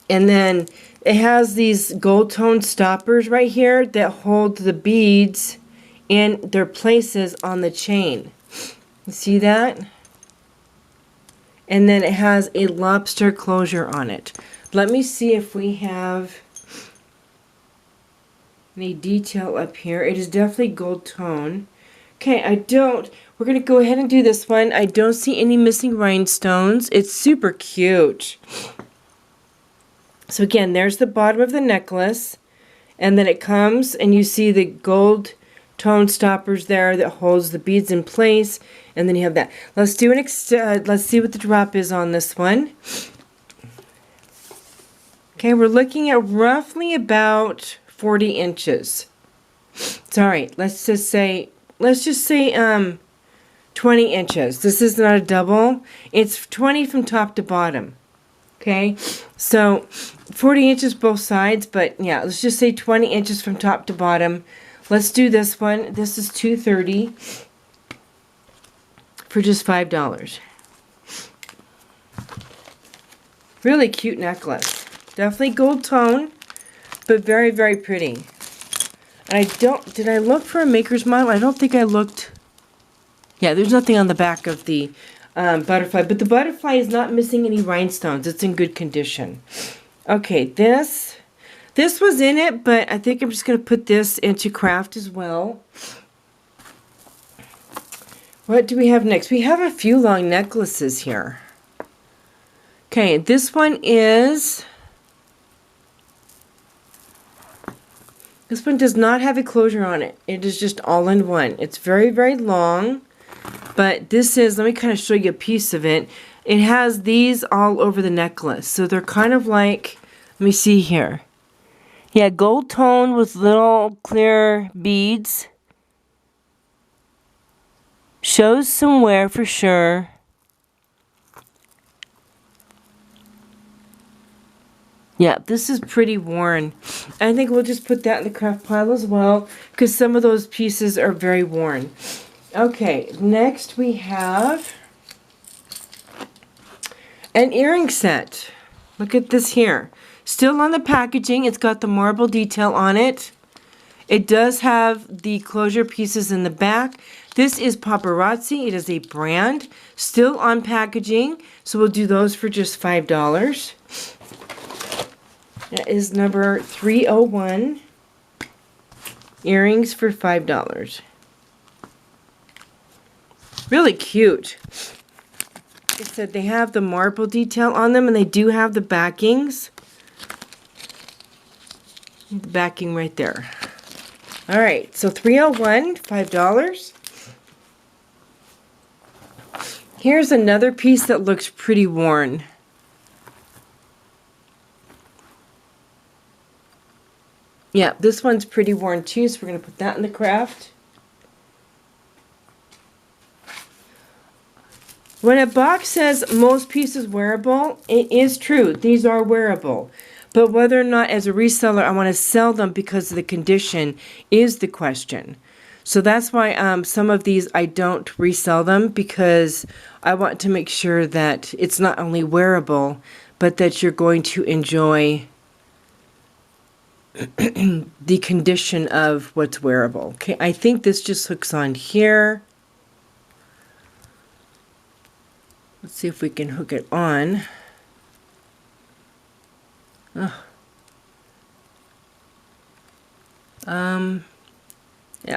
And then it has these gold tone stoppers right here that hold the beads in their places on the chain. You see that? And then it has a lobster closure on it. Let me see if we have any detail up here. It is definitely gold tone. Okay, we're going to go ahead and do this one. I don't see any missing rhinestones. It's super cute. So again, there's the bottom of the necklace. And then it comes and you see the gold tone stoppers there that holds the beads in place. And then you have that. Let's do let's see what the drop is on this one. Okay, we're looking at roughly about 40 inches. Sorry, let's just say 20 inches. This is not a double. It's 20 from top to bottom. Okay, so 40 inches both sides, but yeah, let's just say 20 inches from top to bottom. Let's do this one. This is $230 for just $5. Really cute necklace. Definitely gold tone, but very, very pretty. And did I look for a maker's model? I don't think I looked. Yeah, there's nothing on the back of the butterfly, but the butterfly is not missing any rhinestones. It's in good condition. Okay, this was in it, but I think I'm just going to put this into craft as well. What do we have next? We have a few long necklaces here. Okay, this one does not have a closure on it. It is just all in one. It's very, very long, but this is, let me kind of show you a piece of it. It has these all over the necklace. So they're kind of like, let me see here. Yeah, gold tone with little clear beads. Shows some wear for sure. Yeah, this is pretty worn. I think we'll just put that in the craft pile as well, because some of those pieces are very worn. Okay, next we have an earring set. Look at this here. Still on the packaging, it's got the marble detail on it. It does have the closure pieces in the back. This is Paparazzi. It is a brand. Still on packaging, so we'll do those for just $5. That is number 301. Earrings for $5. Really cute. Like I said, they have the marble detail on them, and they do have the backings. The backing right there. All right, so 301, $5. Here's another piece that looks pretty worn. Yeah, this one's pretty worn too, so we're going to put that in the craft. When a box says most pieces wearable, it is true. These are wearable. But whether or not as a reseller I want to sell them because of the condition is the question. So that's why some of these I don't resell them, because I want to make sure that it's not only wearable, but that you're going to enjoy the condition of what's wearable. Okay, I think this just hooks on here. Let's see if we can hook it on. Oh. Yeah,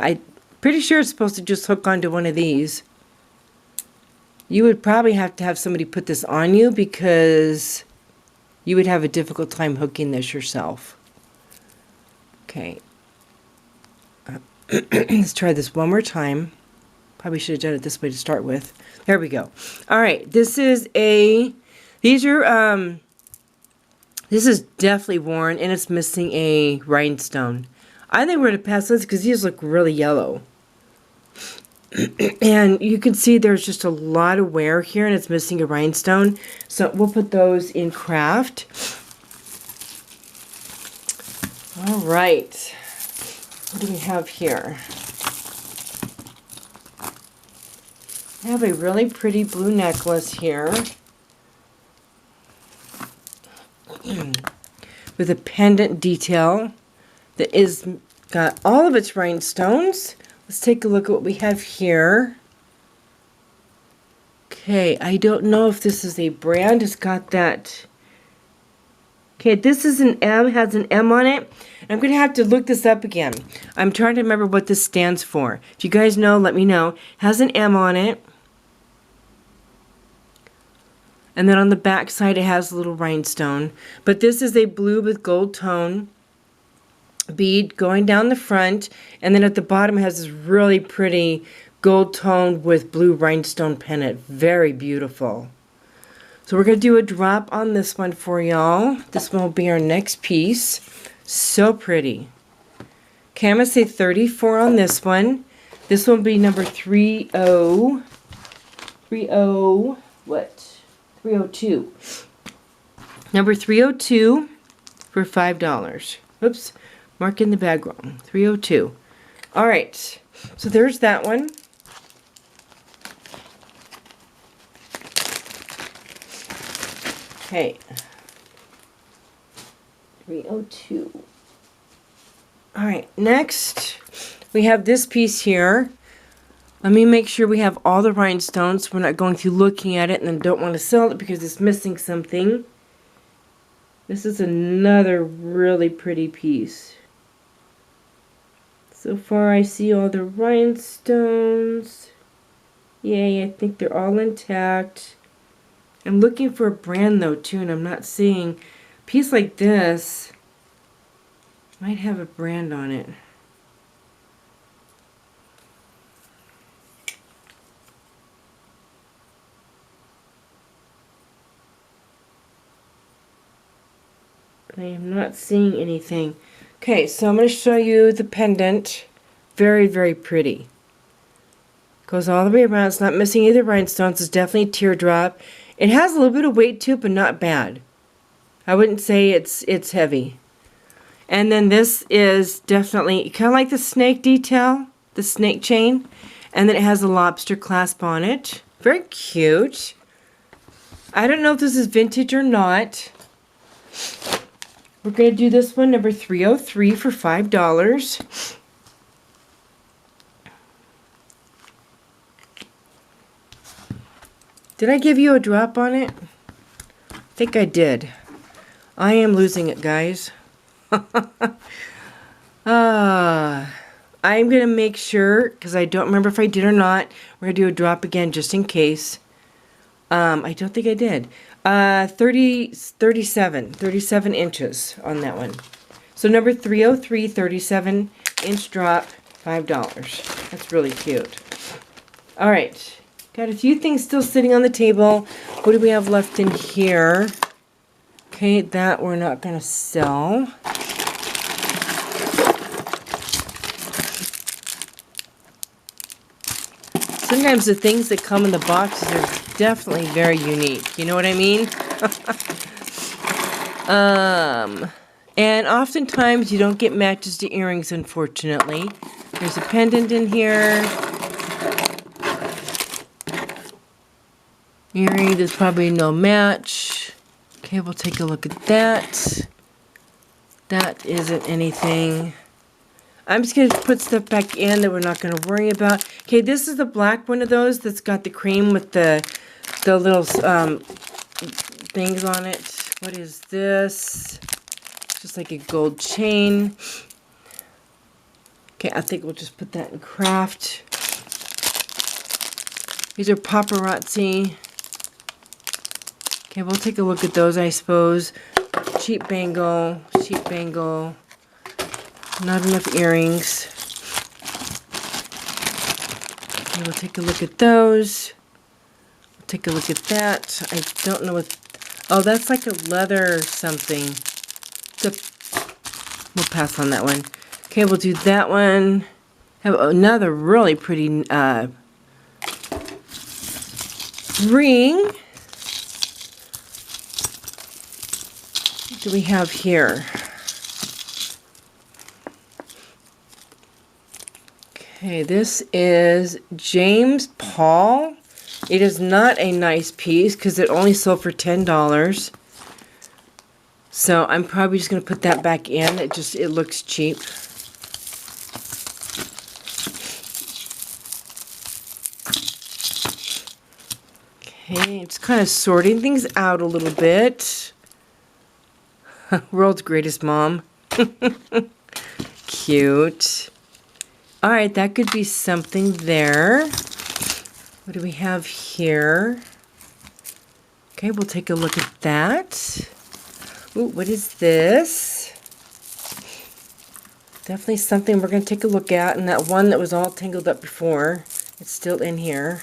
I'm pretty sure it's supposed to just hook onto one of these. You would probably have to have somebody put this on you, because you would have a difficult time hooking this yourself. Okay. Let's try this one more time. Probably should have done it this way to start with. There we go. All right, this is this is definitely worn, and it's missing a rhinestone. I think we're going to pass this because these look really yellow. And you can see there's just a lot of wear here, and it's missing a rhinestone. So we'll put those in craft. All right. What do we have here? I have a really pretty blue necklace here with a pendant detail that is got all of its rhinestones. Let's take a look at what we have here. Okay, I don't know if this is a brand. It's got that. Okay, this is an M, has an M on it. I'm going to have to look this up again. I'm trying to remember what this stands for. If you guys know, let me know. It has an M on it. And then on the back side, it has a little rhinestone. But this is a blue with gold tone bead going down the front. And then at the bottom, it has this really pretty gold tone with blue rhinestone pendant. Very beautiful. So we're going to do a drop on this one for y'all. This one will be our next piece. So pretty. Okay, I'm going to say 34 on this one. This one will be number 302. Number 302 for $5. Oops, marking the bag wrong. 302. All right, so there's that one. Okay. 302. All right, next we have this piece here. Let me make sure we have all the rhinestones. We're not going through looking at it and then don't want to sell it because it's missing something. This is another really pretty piece. So far I see all the rhinestones. Yay, I think they're all intact. I'm looking for a brand though too, and I'm not seeing. A piece like this might have a brand on it. I am not seeing anything. Okay, so I'm going to show you the pendant. Very, very pretty. Goes all the way around. It's not missing either rhinestones. It's definitely a teardrop. It has a little bit of weight to it, but not bad. I wouldn't say it's heavy. And then this is definitely kind of like the snake detail, the snake chain. And then it has a lobster clasp on it. Very cute. I don't know if this is vintage or not. We're going to do this one, number 303 for $5. Did I give you a drop on it? I think I did. I am losing it, guys. I'm going to make sure, because I don't remember if I did or not. We're going to do a drop again just in case. I don't think I did. 37 inches on that one. So number 303, 37-inch drop, $5. That's really cute. All right. Got a few things still sitting on the table. What do we have left in here? Okay, that we're not going to sell. Sometimes the things that come in the boxes are definitely very unique. You know what I mean? And oftentimes you don't get matches to earrings, unfortunately. There's a pendant in here. Earring, there's probably no match. Okay, we'll take a look at that. That isn't anything. I'm just going to put stuff back in that we're not going to worry about. Okay, this is the black one of those that's got the cream with the little things on it. What is this? Just like a gold chain. Okay, I think we'll just put that in craft. These are paparazzi. Okay, we'll take a look at those, I suppose. Cheap bangle, not enough earrings. Okay, we'll take a look at those. We'll take a look at that. I don't know what... Oh, that's like a leather something. We'll pass on that one. Okay, we'll do that one. Have another really pretty ring. What do we have here? Okay, this is James Paul. It is not a nice piece because it only sold for $10. So I'm probably just going to put that back in. It looks cheap. Okay, it's kind of sorting things out a little bit. World's greatest mom. Cute. Alright, that could be something there. What do we have here? Okay, we'll take a look at that. Ooh, what is this? Definitely something we're going to take a look at. And that one that was all tangled up before, it's still in here.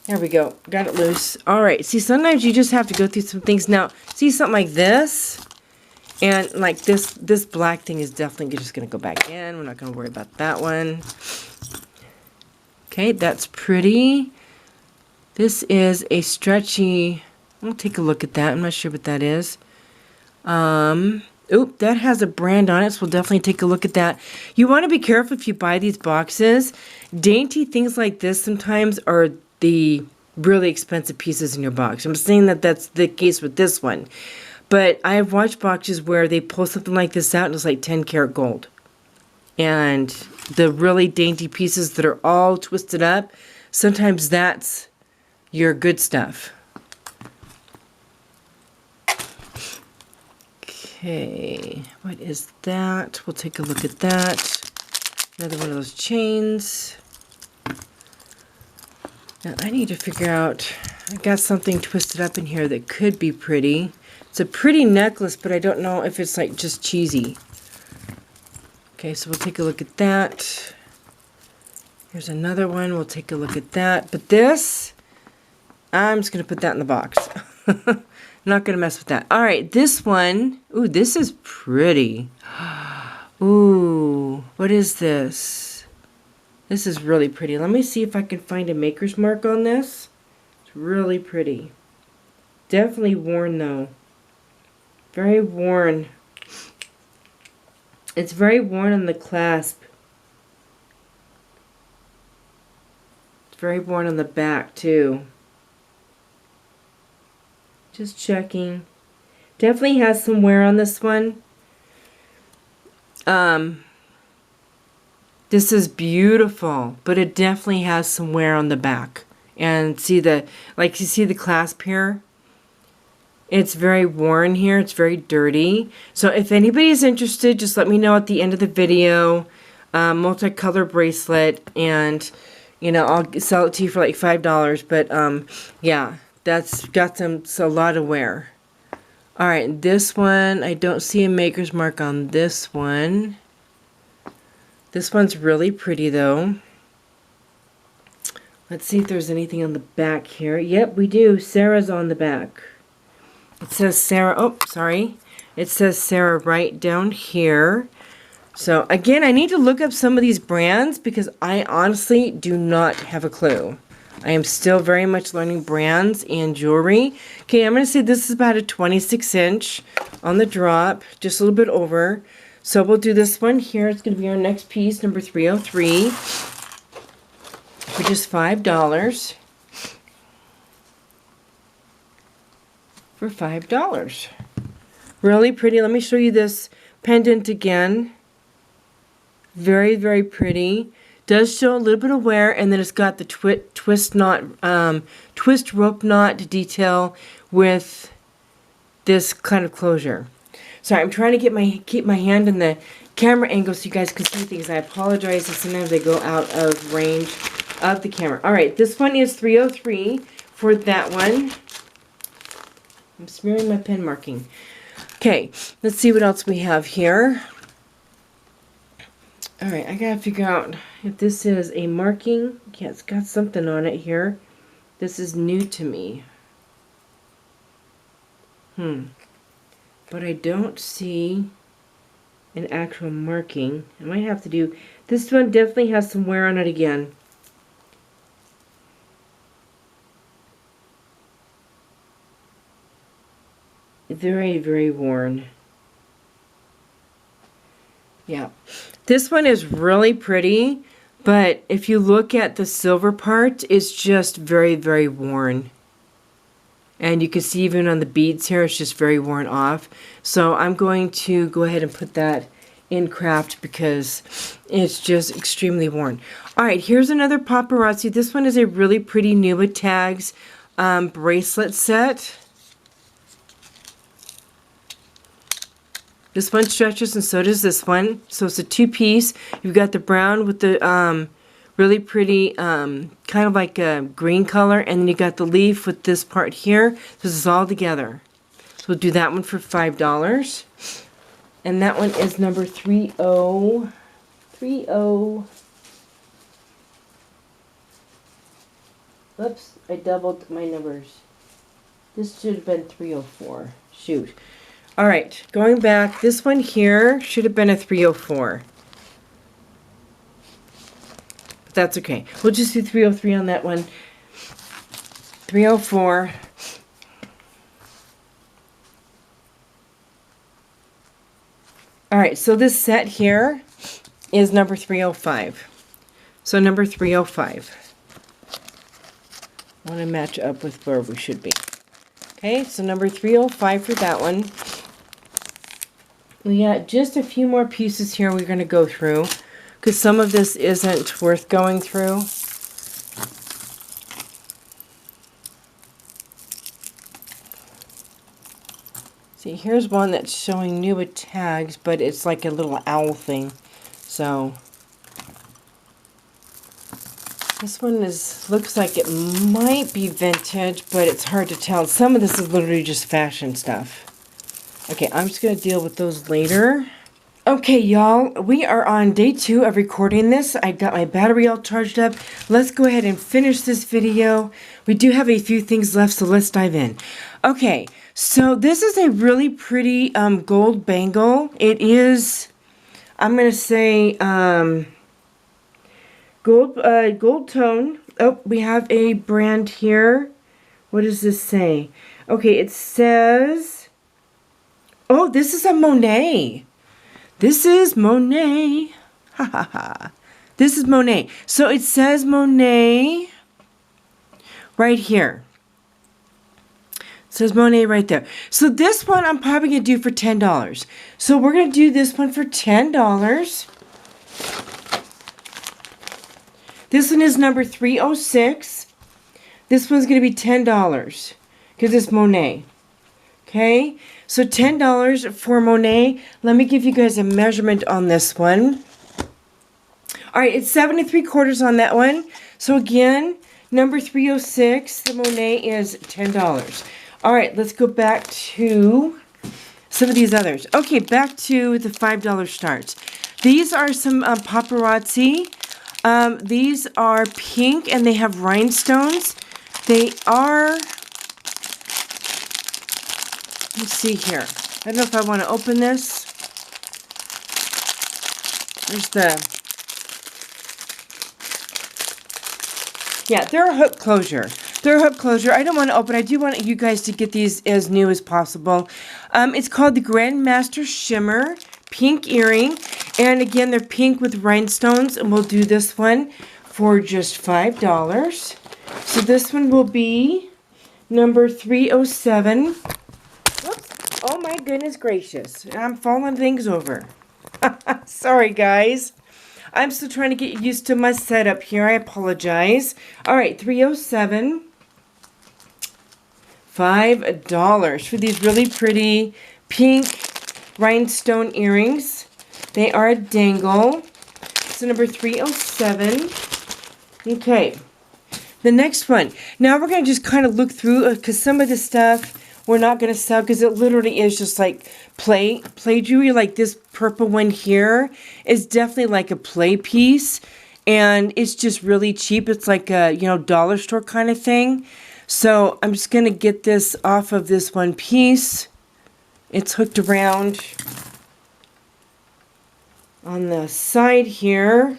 There we go. Got it loose. Alright, see, sometimes you just have to go through some things. Now, see something like this? And like this black thing is definitely just going to go back in. We're not going to worry about that one. Okay, that's pretty. This is a stretchy... We'll take a look at that. I'm not sure what that is. Oop, that has a brand on it, so we'll definitely take a look at that. You want to be careful if you buy these boxes. Dainty things like this sometimes are the really expensive pieces in your box. I'm saying that that's the case with this one. But I have watched boxes where they pull something like this out and it's like 10 karat gold. And the really dainty pieces that are all twisted up, sometimes that's your good stuff. Okay, what is that? We'll take a look at that. Another one of those chains. Now I need to figure out, I got something twisted up in here that could be pretty. It's a pretty necklace, but I don't know if it's like just cheesy. Okay, so we'll take a look at that. Here's another one. We'll take a look at that. But this, I'm just going to put that in the box. Not going to mess with that. All right, this one. Ooh, this is pretty. Ooh, what is this? This is really pretty. Let me see if I can find a maker's mark on this. It's really pretty. Definitely worn, though. Very worn. It's very worn on the clasp. It's very worn on the back, too. Just checking. Definitely has some wear on this one. This is beautiful, but it definitely has some wear on the back. And see the, like you see the clasp here? It's very worn here. It's very dirty. So if anybody is interested, just let me know at the end of the video. Multicolor bracelet, and you know, I'll sell it to you for like $5. But yeah, that's got a lot of wear. All right, this one, I don't see a maker's mark on this one. This one's really pretty though. Let's see if there's anything on the back here. Yep, we do. Sarah's on the back. It says Sarah. Oh, sorry. It says Sarah right down here. So again, I need to look up some of these brands because I honestly do not have a clue. I am still very much learning brands and jewelry. Okay, I'm going to say this is about a 26-inch on the drop, just a little bit over. So we'll do this one here. It's going to be our next piece, number 303, for just $5. For $5. Really pretty. Let me show you this pendant again. Very, very pretty. Does show a little bit of wear, and then it's got the twist rope knot detail with this kind of closure. Sorry, I'm trying to keep my hand in the camera angle so you guys can see things. I apologize if sometimes they go out of range of the camera. All right, this one is 303 for that one. I'm smearing my pen marking. Okay, let's see what else we have here. All right, I gotta figure out if this is a marking. Yeah, it's got something on it here. This is new to me. But I don't see an actual marking. I might have to do, this one definitely has some wear on it again. Very, very worn. Yeah. This one is really pretty, but if you look at the silver part, it's just very, very worn. And you can see even on the beads here, it's just very worn off. So I'm going to go ahead and put that in craft because it's just extremely worn. All right, here's another paparazzi. This one is a really pretty new with tags bracelet set. This one stretches and so does this one. So it's a two-piece. You've got the brown with the really pretty kind of like a green color. And then you got the leaf with this part here. This is all together. So we'll do that one for $5. And that one is number 3030. Oops, I doubled my numbers. This should have been 304. Shoot. All right, going back, this one here should have been a 304. But that's okay. We'll just do 303 on that one. 304. All right, so this set here is number 305. So number 305. I want to match up with where we should be. Okay, so number 305 for that one. We got just a few more pieces here we're going to go through because some of this isn't worth going through. See, here's one that's showing new with tags, but it's like a little owl thing. So this one looks like it might be vintage, but it's hard to tell. Some of this is literally just fashion stuff. Okay, I'm just going to deal with those later. Okay, y'all, we are on day 2 of recording this. I got my battery all charged up. Let's go ahead and finish this video. We do have a few things left, so let's dive in. Okay, so this is a really pretty gold bangle. It is, I'm going to say, gold tone. Oh, we have a brand here. What does this say? Okay, it says... Oh, this is a Monet. This is Monet. Ha ha ha. This is Monet. So it says Monet right here. It says Monet right there. So this one I'm probably going to do for $10. So we're going to do this one for $10. This one is number 306. This one's going to be $10 because it's Monet. Okay, so $10 for Monet. Let me give you guys a measurement on this one. All right, it's 7 3/4 on that one. So again, number 306, the Monet is $10. All right, let's go back to some of these others. Okay, back to the $5 starts. These are some paparazzi. These are pink and they have rhinestones. They are... Let's see here. I don't know if I want to open this. There's the... Yeah, they're a hook closure. They're a hook closure. I don't want to open. I do want you guys to get these as new as possible. It's called the Grandmaster Shimmer Pink Earring. And again, they're pink with rhinestones. And we'll do this one for just $5. So this one will be number 307. Oh my goodness gracious. I'm falling things over. Sorry guys. I'm still trying to get used to my setup here. I apologize. Alright, 307. $5 for these really pretty pink rhinestone earrings. They are a dangle. So number 307. Okay. The next one. Now we're going to just kind of look through because some of the stuff we're not going to sell because it literally is just like play jewelry. Like this purple one here is definitely like a play piece. And it's just really cheap. It's like a, you know, dollar store kind of thing. So I'm just going to get this off of this one piece. It's hooked around. on the side here.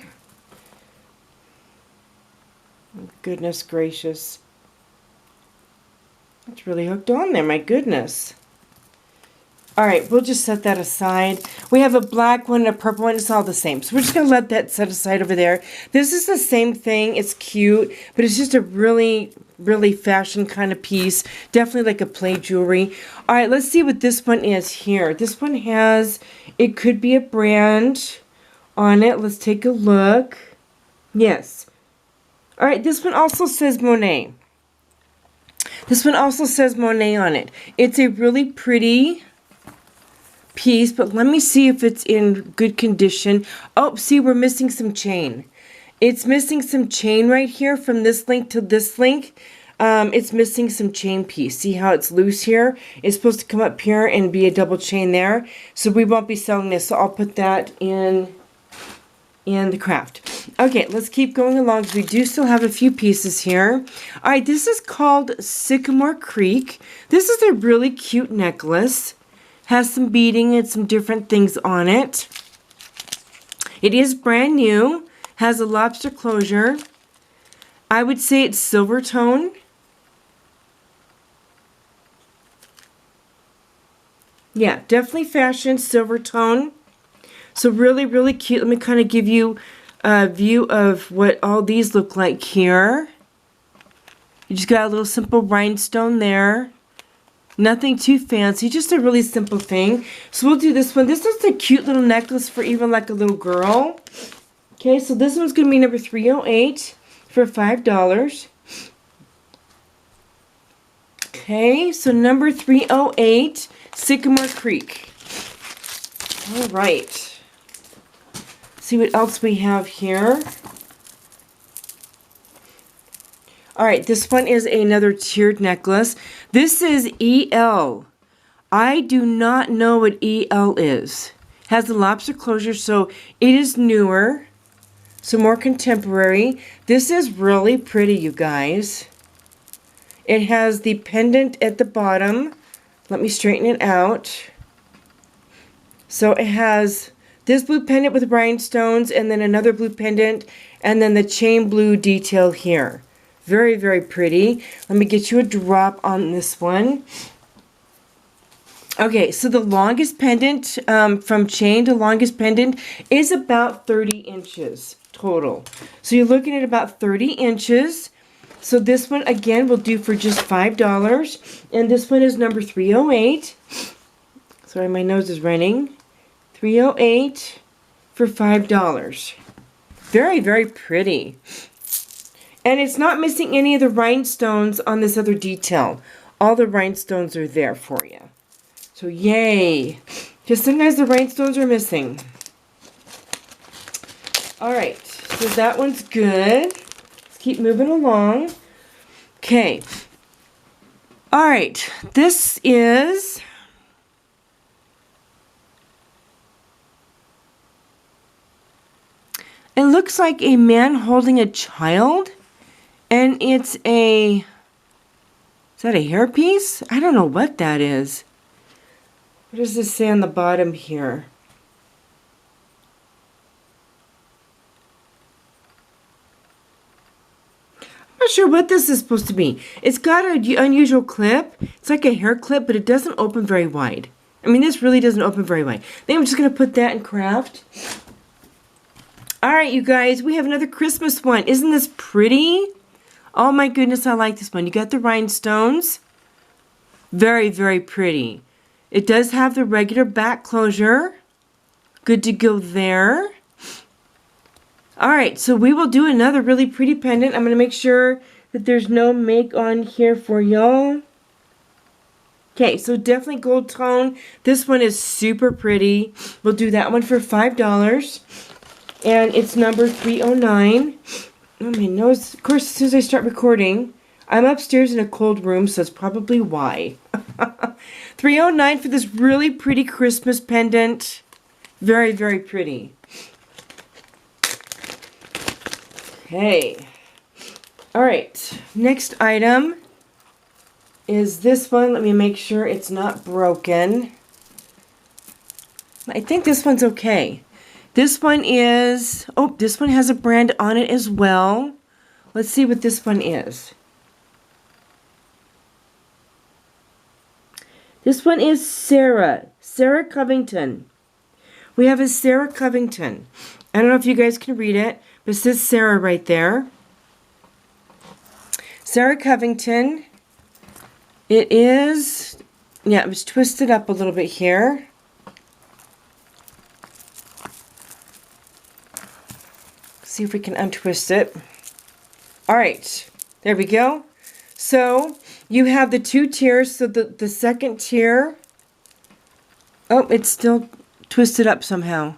Oh, goodness gracious. It's really hooked on there, my goodness. Alright, we'll just set that aside. We have a black one and a purple one. It's all the same. So we're just going to let that set aside over there. This is the same thing. It's cute, but it's just a really, really fashion kind of piece. Definitely like a play jewelry. Alright, let's see what this one is here. This one has, it could be a brand on it. Let's take a look. Yes. Alright, this one also says MONET. This one also says MONET on it. It's a really pretty piece, but let me see if it's in good condition. Oh, see, we're missing some chain. It's missing some chain right here from this link to this link. It's missing some chain piece. See how it's loose here? It's supposed to come up here and be a double chain there. So we won't be selling this. So I'll put that in the craft. Okay, let's keep going along because we do still have a few pieces here. All right, this is called Sycamore Creek. This is a really cute necklace. Has some beading and some different things on it. It is brand new. Has a lobster closure. I would say it's silver tone. Yeah, definitely fashion silver tone. So really, really cute. Let me kind of give you a view of what all these look like here. You just got a little simple rhinestone there. Nothing too fancy, just a really simple thing. So we'll do this one. This is a cute little necklace for even like a little girl. Okay, so this one's going to be number 308 for $5. Okay, so number 308, Sycamore Creek. All right. See what else we have here. Alright, this one is another tiered necklace. This is EL. I do not know what EL is. Has the lobster closure, so it is newer. So more contemporary. This is really pretty, you guys. It has the pendant at the bottom. Let me straighten it out. So it has this blue pendant with rhinestones, and then another blue pendant, and then the chain blue detail here. Very, very pretty. Let me get you a drop on this one. Okay, so the longest pendant from chain to longest pendant is about 30 inches total. So you're looking at about 30 inches. So this one, again, will do for just $5. And this one is number 308. Sorry, my nose is running. 308 for $5. Very, very pretty. And it's not missing any of the rhinestones on this other detail. All the rhinestones are there for you. So yay. Just sometimes the rhinestones are missing. Alright, so that one's good. Let's keep moving along. Okay. Alright, this is... It looks like a man holding a child. And it's a... Is that a hairpiece? I don't know what that is. What does this say on the bottom here? I'm not sure what this is supposed to be. It's got an unusual clip. It's like a hair clip, but it doesn't open very wide. I mean, this really doesn't open very wide. I think I'm just going to put that in craft. Alright, you guys, we have another Christmas one. Isn't this pretty? Oh my goodness, I like this one. You got the rhinestones. Very, very pretty. It does have the regular back closure. Good to go there. Alright, so we will do another really pretty pendant. I'm going to make sure that there's no make on here for y'all. Okay, so definitely gold tone. This one is super pretty. We'll do that one for $5. And it's number 309. Oh, my nose. Of course, as soon as I start recording, I'm upstairs in a cold room, so that's probably why. 309 for this really pretty Christmas pendant. Very, very pretty. Okay. Alright. Next item is this one. Let me make sure it's not broken. I think this one's okay. This one is, oh, this one has a brand on it as well. Let's see what this one is. This one is Sarah Covington. We have a Sarah Covington. I don't know if you guys can read it, but it says Sarah right there. Sarah Covington. It is, yeah, it was twisted up a little bit here. See if we can untwist it. All right, there we go. So you have the two tiers. So the second tier, oh, it's still twisted up somehow.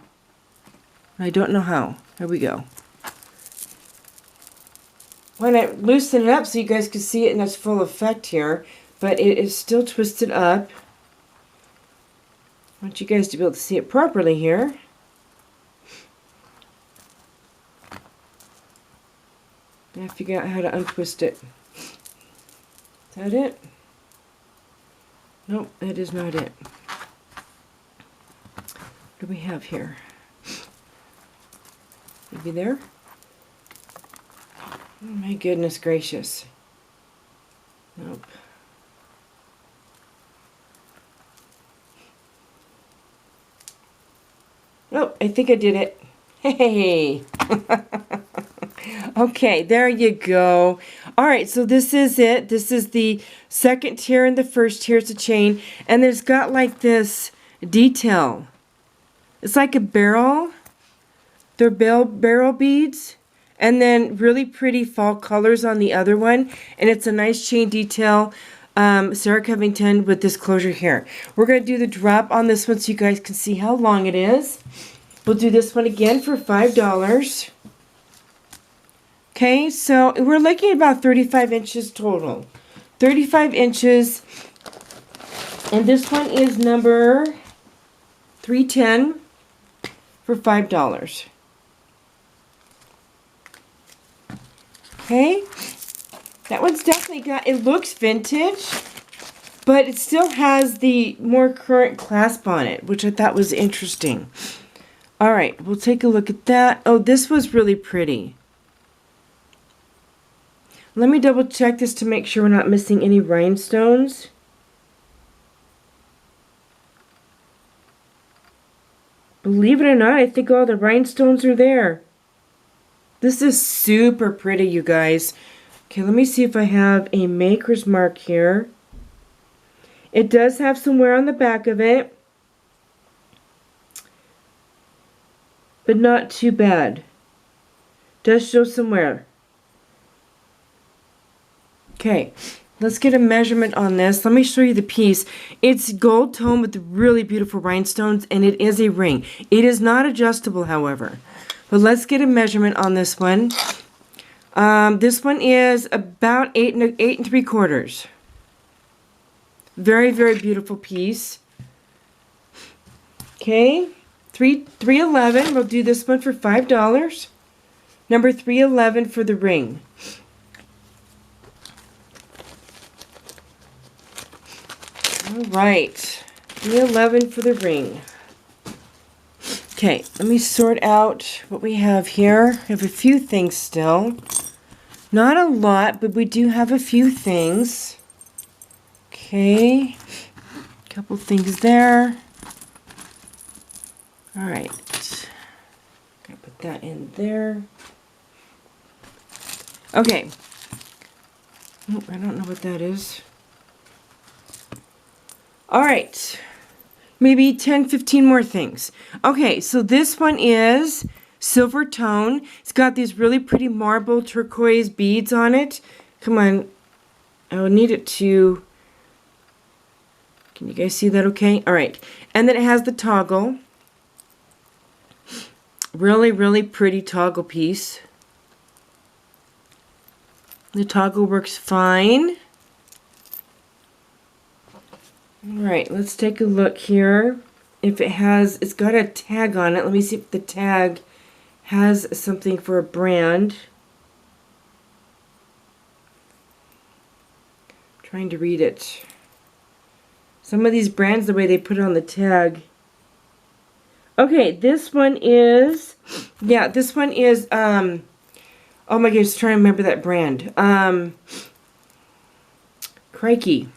I don't know how. There we go. Why not loosen it up so you guys can see it in its full effect here, but it is still twisted up. I want you guys to be able to see it properly here. I have to figure out how to untwist it. Is that it? Nope, that is not it. What do we have here? Maybe there? Oh my goodness gracious. Nope. Oh, I think I did it. Hey! Okay, there you go. All right, so this is it. This is the second tier and the first tier. It's a chain. And there's got like this detail. It's like a barrel. They're barrel beads. And then really pretty fall colors on the other one. And it's a nice chain detail. Sarah Covington with this closure here. We're going to do the drop on this one so you guys can see how long it is. We'll do this one again for $5. Okay, so we're looking at about 35 inches total. 35 inches. And this one is number 310 for $5. Okay, that one's definitely got, it looks vintage, but it still has the more current clasp on it, which I thought was interesting. All right, we'll take a look at that. Oh, this was really pretty. Let me double check this to make sure we're not missing any rhinestones. Believe it or not, I think all the rhinestones are there. This is super pretty, you guys. Okay, let me see if I have a maker's mark here. It does have some wear on the back of it, but not too bad. Does show some wear. Okay, let's get a measurement on this. Let me show you the piece. It's gold tone with really beautiful rhinestones, and it is a ring. It is not adjustable, however. But let's get a measurement on this one. This one is about 8 3/4. Very, very beautiful piece. Okay, 311. We'll do this one for $5. Number 311 for the ring. All right, 311 for the ring. Okay, let me sort out what we have here. We have a few things still. Not a lot, but we do have a few things. Okay, a couple things there. All right, gotta put that in there. Okay. Oh, I don't know what that is. All right. Maybe 10, 15 more things. Okay, so this one is silver tone. It's got these really pretty marble turquoise beads on it. Come on. I will need it to... Can you guys see that okay? All right. And then it has the toggle. Really, really pretty toggle piece. The toggle works fine. Alright, let's take a look here. If it has, it's got a tag on it. Let me see if the tag has something for a brand. I'm trying to read it. Some of these brands, the way they put it on the tag. Okay, this one is, yeah, this one is, oh my goodness, trying to remember that brand. Crikey.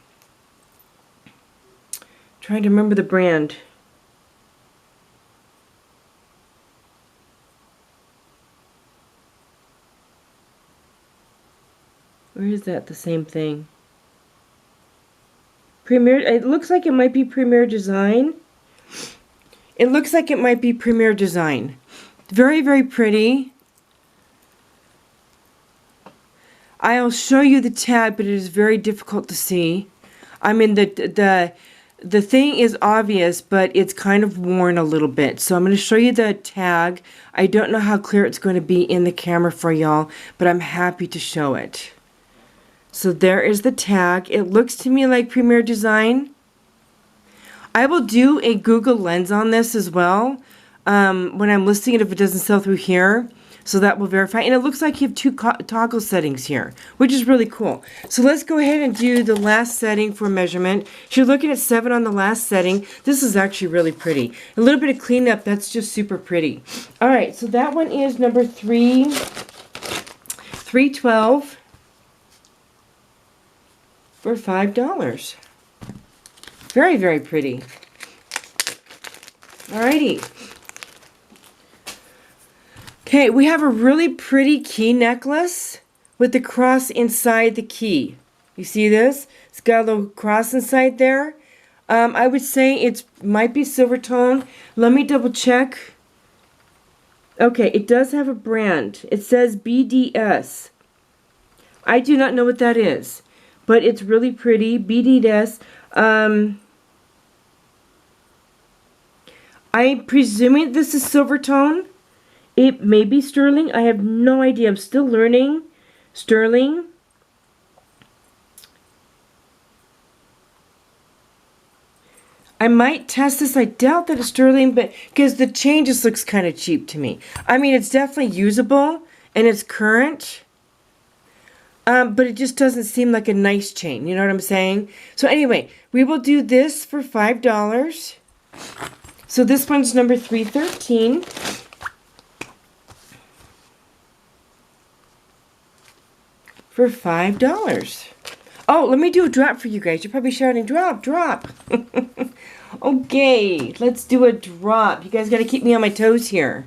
Trying to remember the brand. Or is that the same thing? Premier, it looks like it might be Premier Design. It looks like it might be Premier Design. Very, very pretty. I'll show you the tag, but it is very difficult to see. I mean, the thing is obvious, but it's kind of worn a little bit. So I'm going to show you the tag. I don't know how clear it's going to be in the camera for y'all, but I'm happy to show it. So there is the tag. It looks to me like Premier Design. I will do a Google Lens on this as well when I'm listing it if it doesn't sell through here. So that will verify. And it looks like you have two toggle settings here, which is really cool. So let's go ahead and do the last setting for measurement. So you're looking at 7 on the last setting. This is actually really pretty. A little bit of cleanup. That's just super pretty. All right. So that one is number 312 for $5. Very, very pretty. Alrighty. Okay, we have a really pretty key necklace with the cross inside the key. You see this? It's got a little cross inside there. I would say it might be silver tone. Let me double check. Okay, it does have a brand. It says BDS. I do not know what that is, but it's really pretty. BDS. I'm presuming this is silver tone. It may be sterling. I have no idea. I'm still learning. Sterling. I might test this. I doubt that it's sterling, but because the chain just looks kind of cheap to me. I mean, it's definitely usable and it's current. But it just doesn't seem like a nice chain. You know what I'm saying? So anyway, we will do this for $5. So this one's number 313. For $5. Oh, let me do a drop for you guys. You're probably shouting, drop, drop. Okay, let's do a drop. You guys got to keep me on my toes here.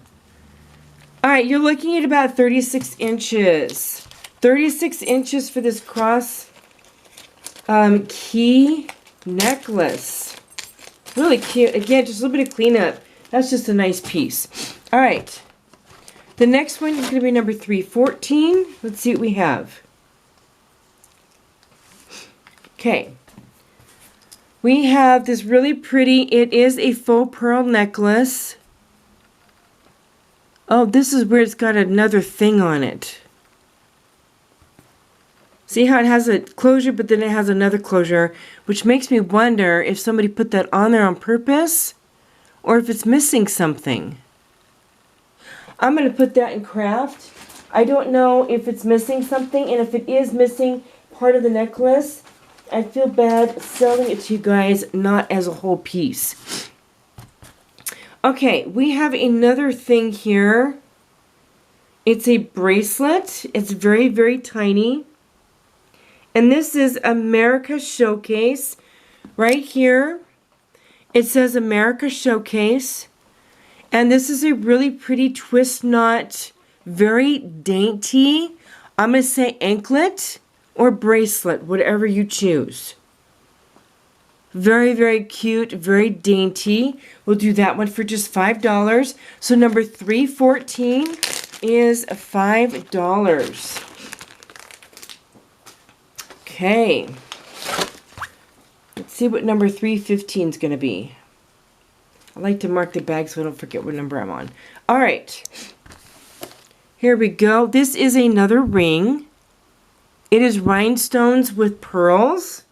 All right, you're looking at about 36 inches. 36 inches for this cross key necklace. Really cute. Again, just a little bit of cleanup. That's just a nice piece. All right. The next one is going to be number 314. Let's see what we have. Okay. We have this really pretty, it is a faux pearl necklace. Oh, this is where it's got another thing on it. See how it has a closure, but then it has another closure, which makes me wonder if somebody put that on there on purpose or if it's missing something. I'm going to put that in craft. I don't know if it's missing something, and if it is missing part of the necklace, I feel bad selling it to you guys, not as a whole piece. Okay, we have another thing here. It's a bracelet. It's very, very tiny. And this is America Showcase. Right here, it says America Showcase. And this is a really pretty twist knot, very dainty. I'm going to say anklet or bracelet, whatever you choose. Very, very cute, very dainty. We'll do that one for just $5. So number 314 is $5. Okay. Let's see what number 315 is going to be. I like to mark the bag so I don't forget what number I'm on. All right. Here we go. This is another ring. It is rhinestones with pearls.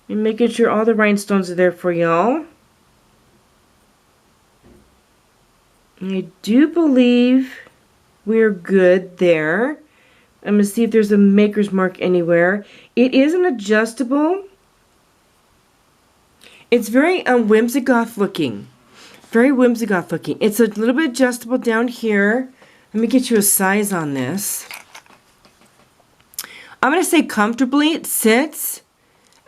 And making sure all the rhinestones are there for y'all. I do believe we're good there. I'm going to see if there's a maker's mark anywhere. It is an adjustable. It's very whimsigoth looking. Very whimsigoth looking. It's a little bit adjustable down here. Let me get you a size on this. I'm going to say comfortably it sits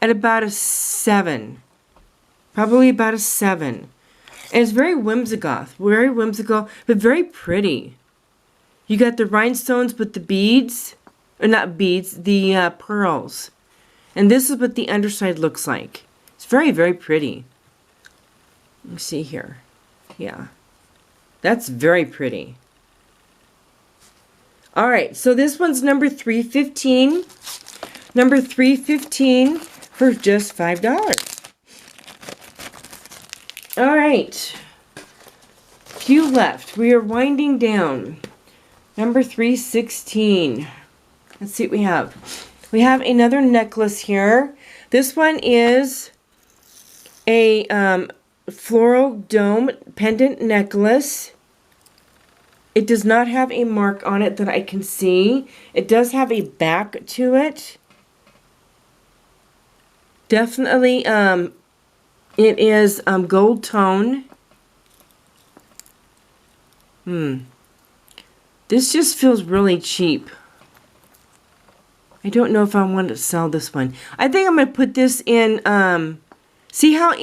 at about a 7. Probably about a 7. And it's very whimsigoth. Very whimsical, but very pretty. You got the rhinestones with the beads. Or not beads, the pearls. And this is what the underside looks like. It's very, very pretty. Let me see here. Yeah. That's very pretty. Alright, so this one's number 315. Number 315 for just $5. Alright. Few left. We are winding down. Number 316. Let's see what we have. We have another necklace here. This one is a floral dome pendant necklace. It does not have a mark on it that I can see. It does have a back to it. Definitely, it is gold tone. This just feels really cheap. I don't know if I want to sell this one. I think I'm going to put this in, see how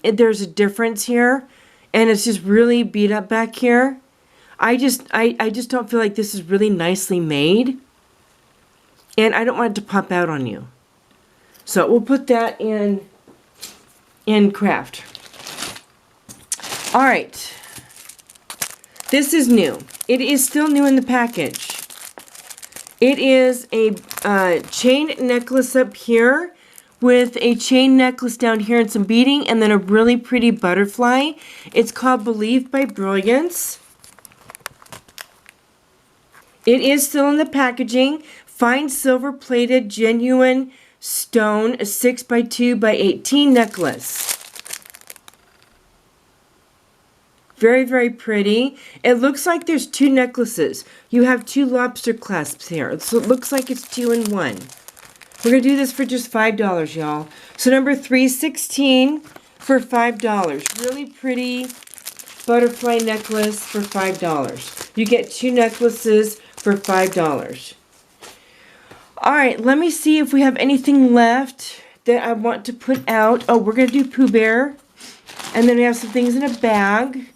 there's a difference here? And it's just really beat up back here. I just don't feel like this is really nicely made. And I don't want it to pop out on you. So we'll put that in craft. All right. This is new. It is still new in the package. It is a chain necklace up here with a chain necklace down here and some beading and then a really pretty butterfly. It's called Believe by Brilliance. It is still in the packaging. Fine silver plated genuine stone, a 6x2 by 18 necklace. Very, very pretty. It looks like there's two necklaces. You have two lobster clasps here. So it looks like it's 2 in 1. We're going to do this for just $5, y'all. So number 316 for $5. Really pretty butterfly necklace for $5. You get 2 necklaces for $5. Alright, let me see if we have anything left that I want to put out. Oh, we're going to do Pooh Bear. And then we have some things in a bag.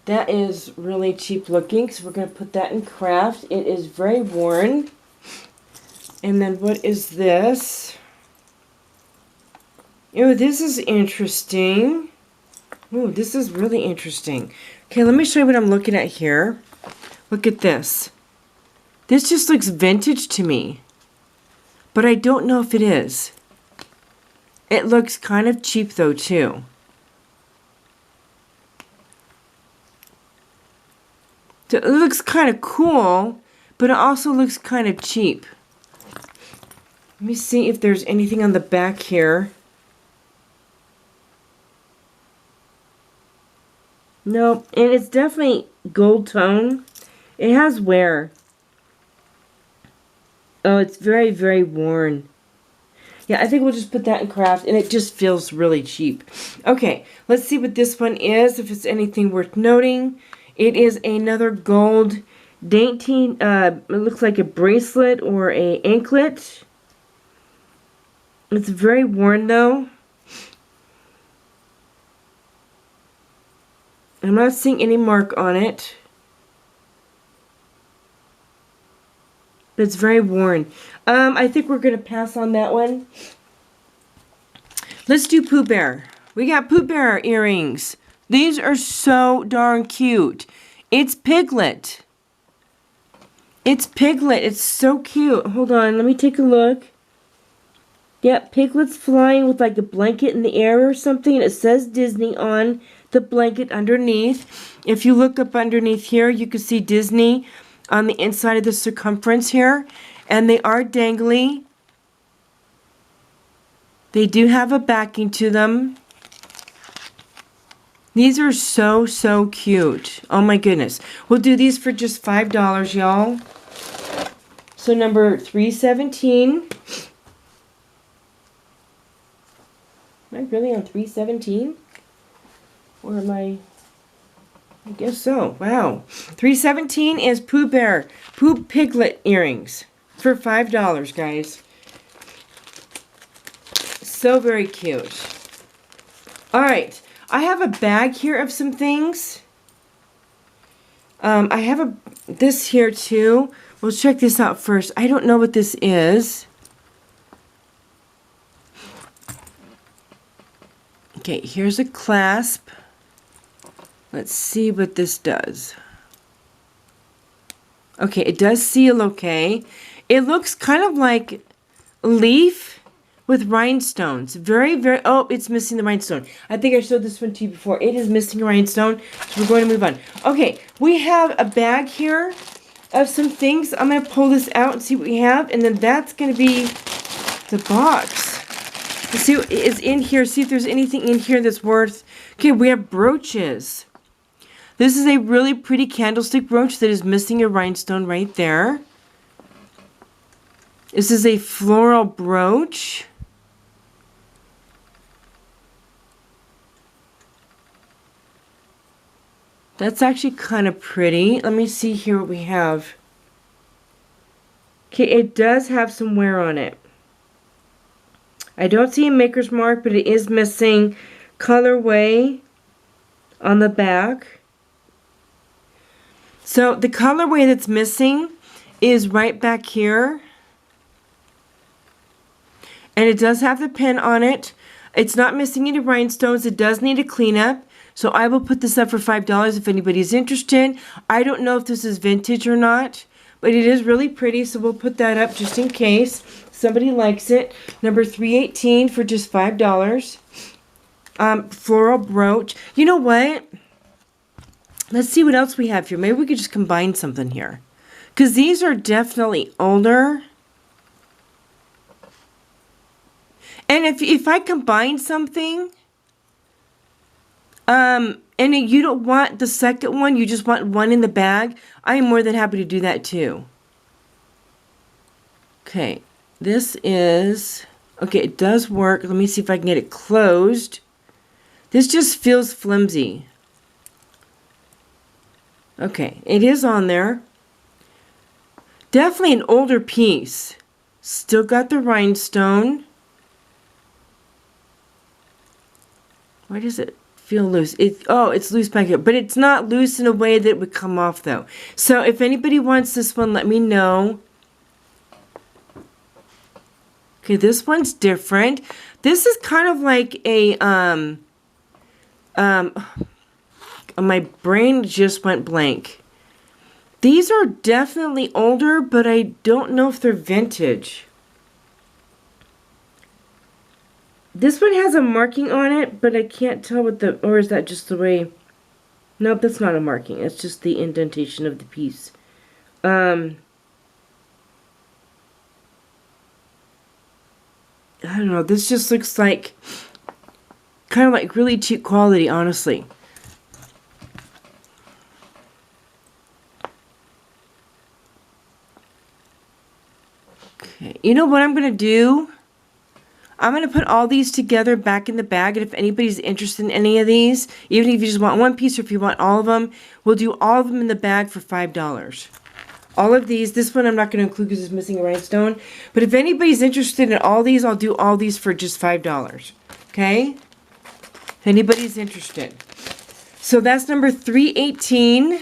That is really cheap looking, so we're going to put that in craft. It is very worn. And then what is this? Oh, this is interesting. Oh, this is really interesting. Okay, let me show you what I'm looking at here. Look at this. This just looks vintage to me. But I don't know if it is. It looks kind of cheap though, too. So it looks kind of cool, but it also looks kind of cheap. Let me see if there's anything on the back here. Nope, and it's definitely gold tone. It has wear. Oh, it's very, very worn. Yeah, I think we'll just put that in craft, and it just feels really cheap. Okay, let's see what this one is, if it's anything worth noting. It is another gold dainty, it looks like a bracelet or a anklet. It's very worn though. I'm not seeing any mark on it. But it's very worn. I think we're going to pass on that one. Let's do Pooh Bear. We got Pooh Bear earrings. These are so darn cute. It's Piglet. It's Piglet. It's so cute. Hold on. Let me take a look. Yep, Piglet's flying with like a blanket in the air or something. And it says Disney on the blanket underneath. If you look up underneath here, you can see Disney on the inside of the circumference here. And they are dangly. They do have a backing to them. These are so, so cute. Oh my goodness. We'll do these for just $5, y'all. So number 317. My really on 317? Or am I guess so. Wow. 317 is Pooh Bear, Pooh Piglet earrings for $5, guys. So very cute. All right. I have a bag here of some things. I have this here too. We'll check this out first. I don't know what this is. Okay, here's a clasp. Let's see what this does. Okay, it does seal okay. It looks kind of like a leaf with rhinestones. Very, very, oh, it's missing the rhinestone. I think I showed this one to you before. It is missing a rhinestone, so we're going to move on. Okay, we have a bag here of some things. I'm going to pull this out and see what we have, and then that's going to be the box. Let's see what is in here, see if there's anything in here that's worth. Okay, we have brooches. This is a really pretty candlestick brooch that is missing a rhinestone right there. This is a floral brooch. That's actually kind of pretty. Let me see here what we have. Okay, it does have some wear on it. I don't see a maker's mark, but it is missing colorway on the back. So the colorway that's missing is right back here. And it does have the pin on it. It's not missing any rhinestones. It does need a cleanup. So I will put this up for $5 if anybody's interested. I don't know if this is vintage or not, but it is really pretty, so we'll put that up just in case somebody likes it. Number 318 for just $5. Floral brooch. You know what? Let's see what else we have here. Maybe we could just combine something here, because these are definitely older. And if I combine something, and you don't want the second one, you just want one in the bag, I am more than happy to do that too. Okay, this is, okay, it does work. Let me see if I can get it closed. This just feels flimsy. Okay, it is on there. Definitely an older piece. Still got the rhinestone. Why does it feel loose? It's loose back here, but it's not loose in a way that it would come off though. So if anybody wants this one, let me know. Okay, this one's different. This is kind of like a my brain just went blank. These are definitely older, but I don't know if they're vintage. This one has a marking on it, but I can't tell what the, or is that just the way? Nope, that's not a marking. It's just the indentation of the piece. I don't know. This just looks like, kind of like really cheap quality, honestly. Okay, you know what I'm going to do? I'm going to put all these together back in the bag, and if anybody's interested in any of these, even if you just want one piece or if you want all of them, we'll do all of them in the bag for $5. All of these, this one I'm not going to include because it's missing a rhinestone, but if anybody's interested in all these, I'll do all these for just $5. Okay? If anybody's interested. So that's number 318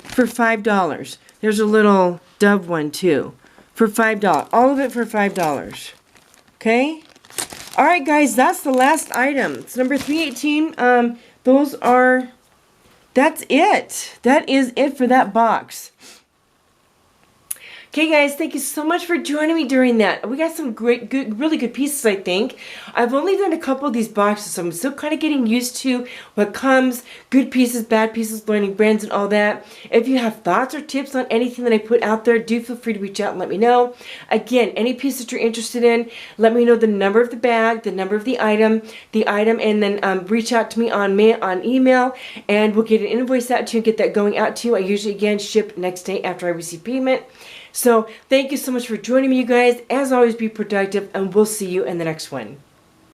for $5. There's a little dove one too for $5. All of it for $5. Okay? All right, guys, that's the last item. It's number 318. That's it. That is it for that box. Okay, guys, thank you so much for joining me during that. We got some really good pieces, I think. I've only done a couple of these boxes, so I'm still kind of getting used to what comes, good pieces, bad pieces, learning brands and all that. If you have thoughts or tips on anything that I put out there, do feel free to reach out and let me know. Again, any piece that you're interested in, let me know the number of the bag, the number of the item, and then reach out to me on email, and we'll get an invoice out to you and get that going out to you. I usually, again, ship next day after I receive payment. So thank you so much for joining me, you guys. As always, be productive, and we'll see you in the next one.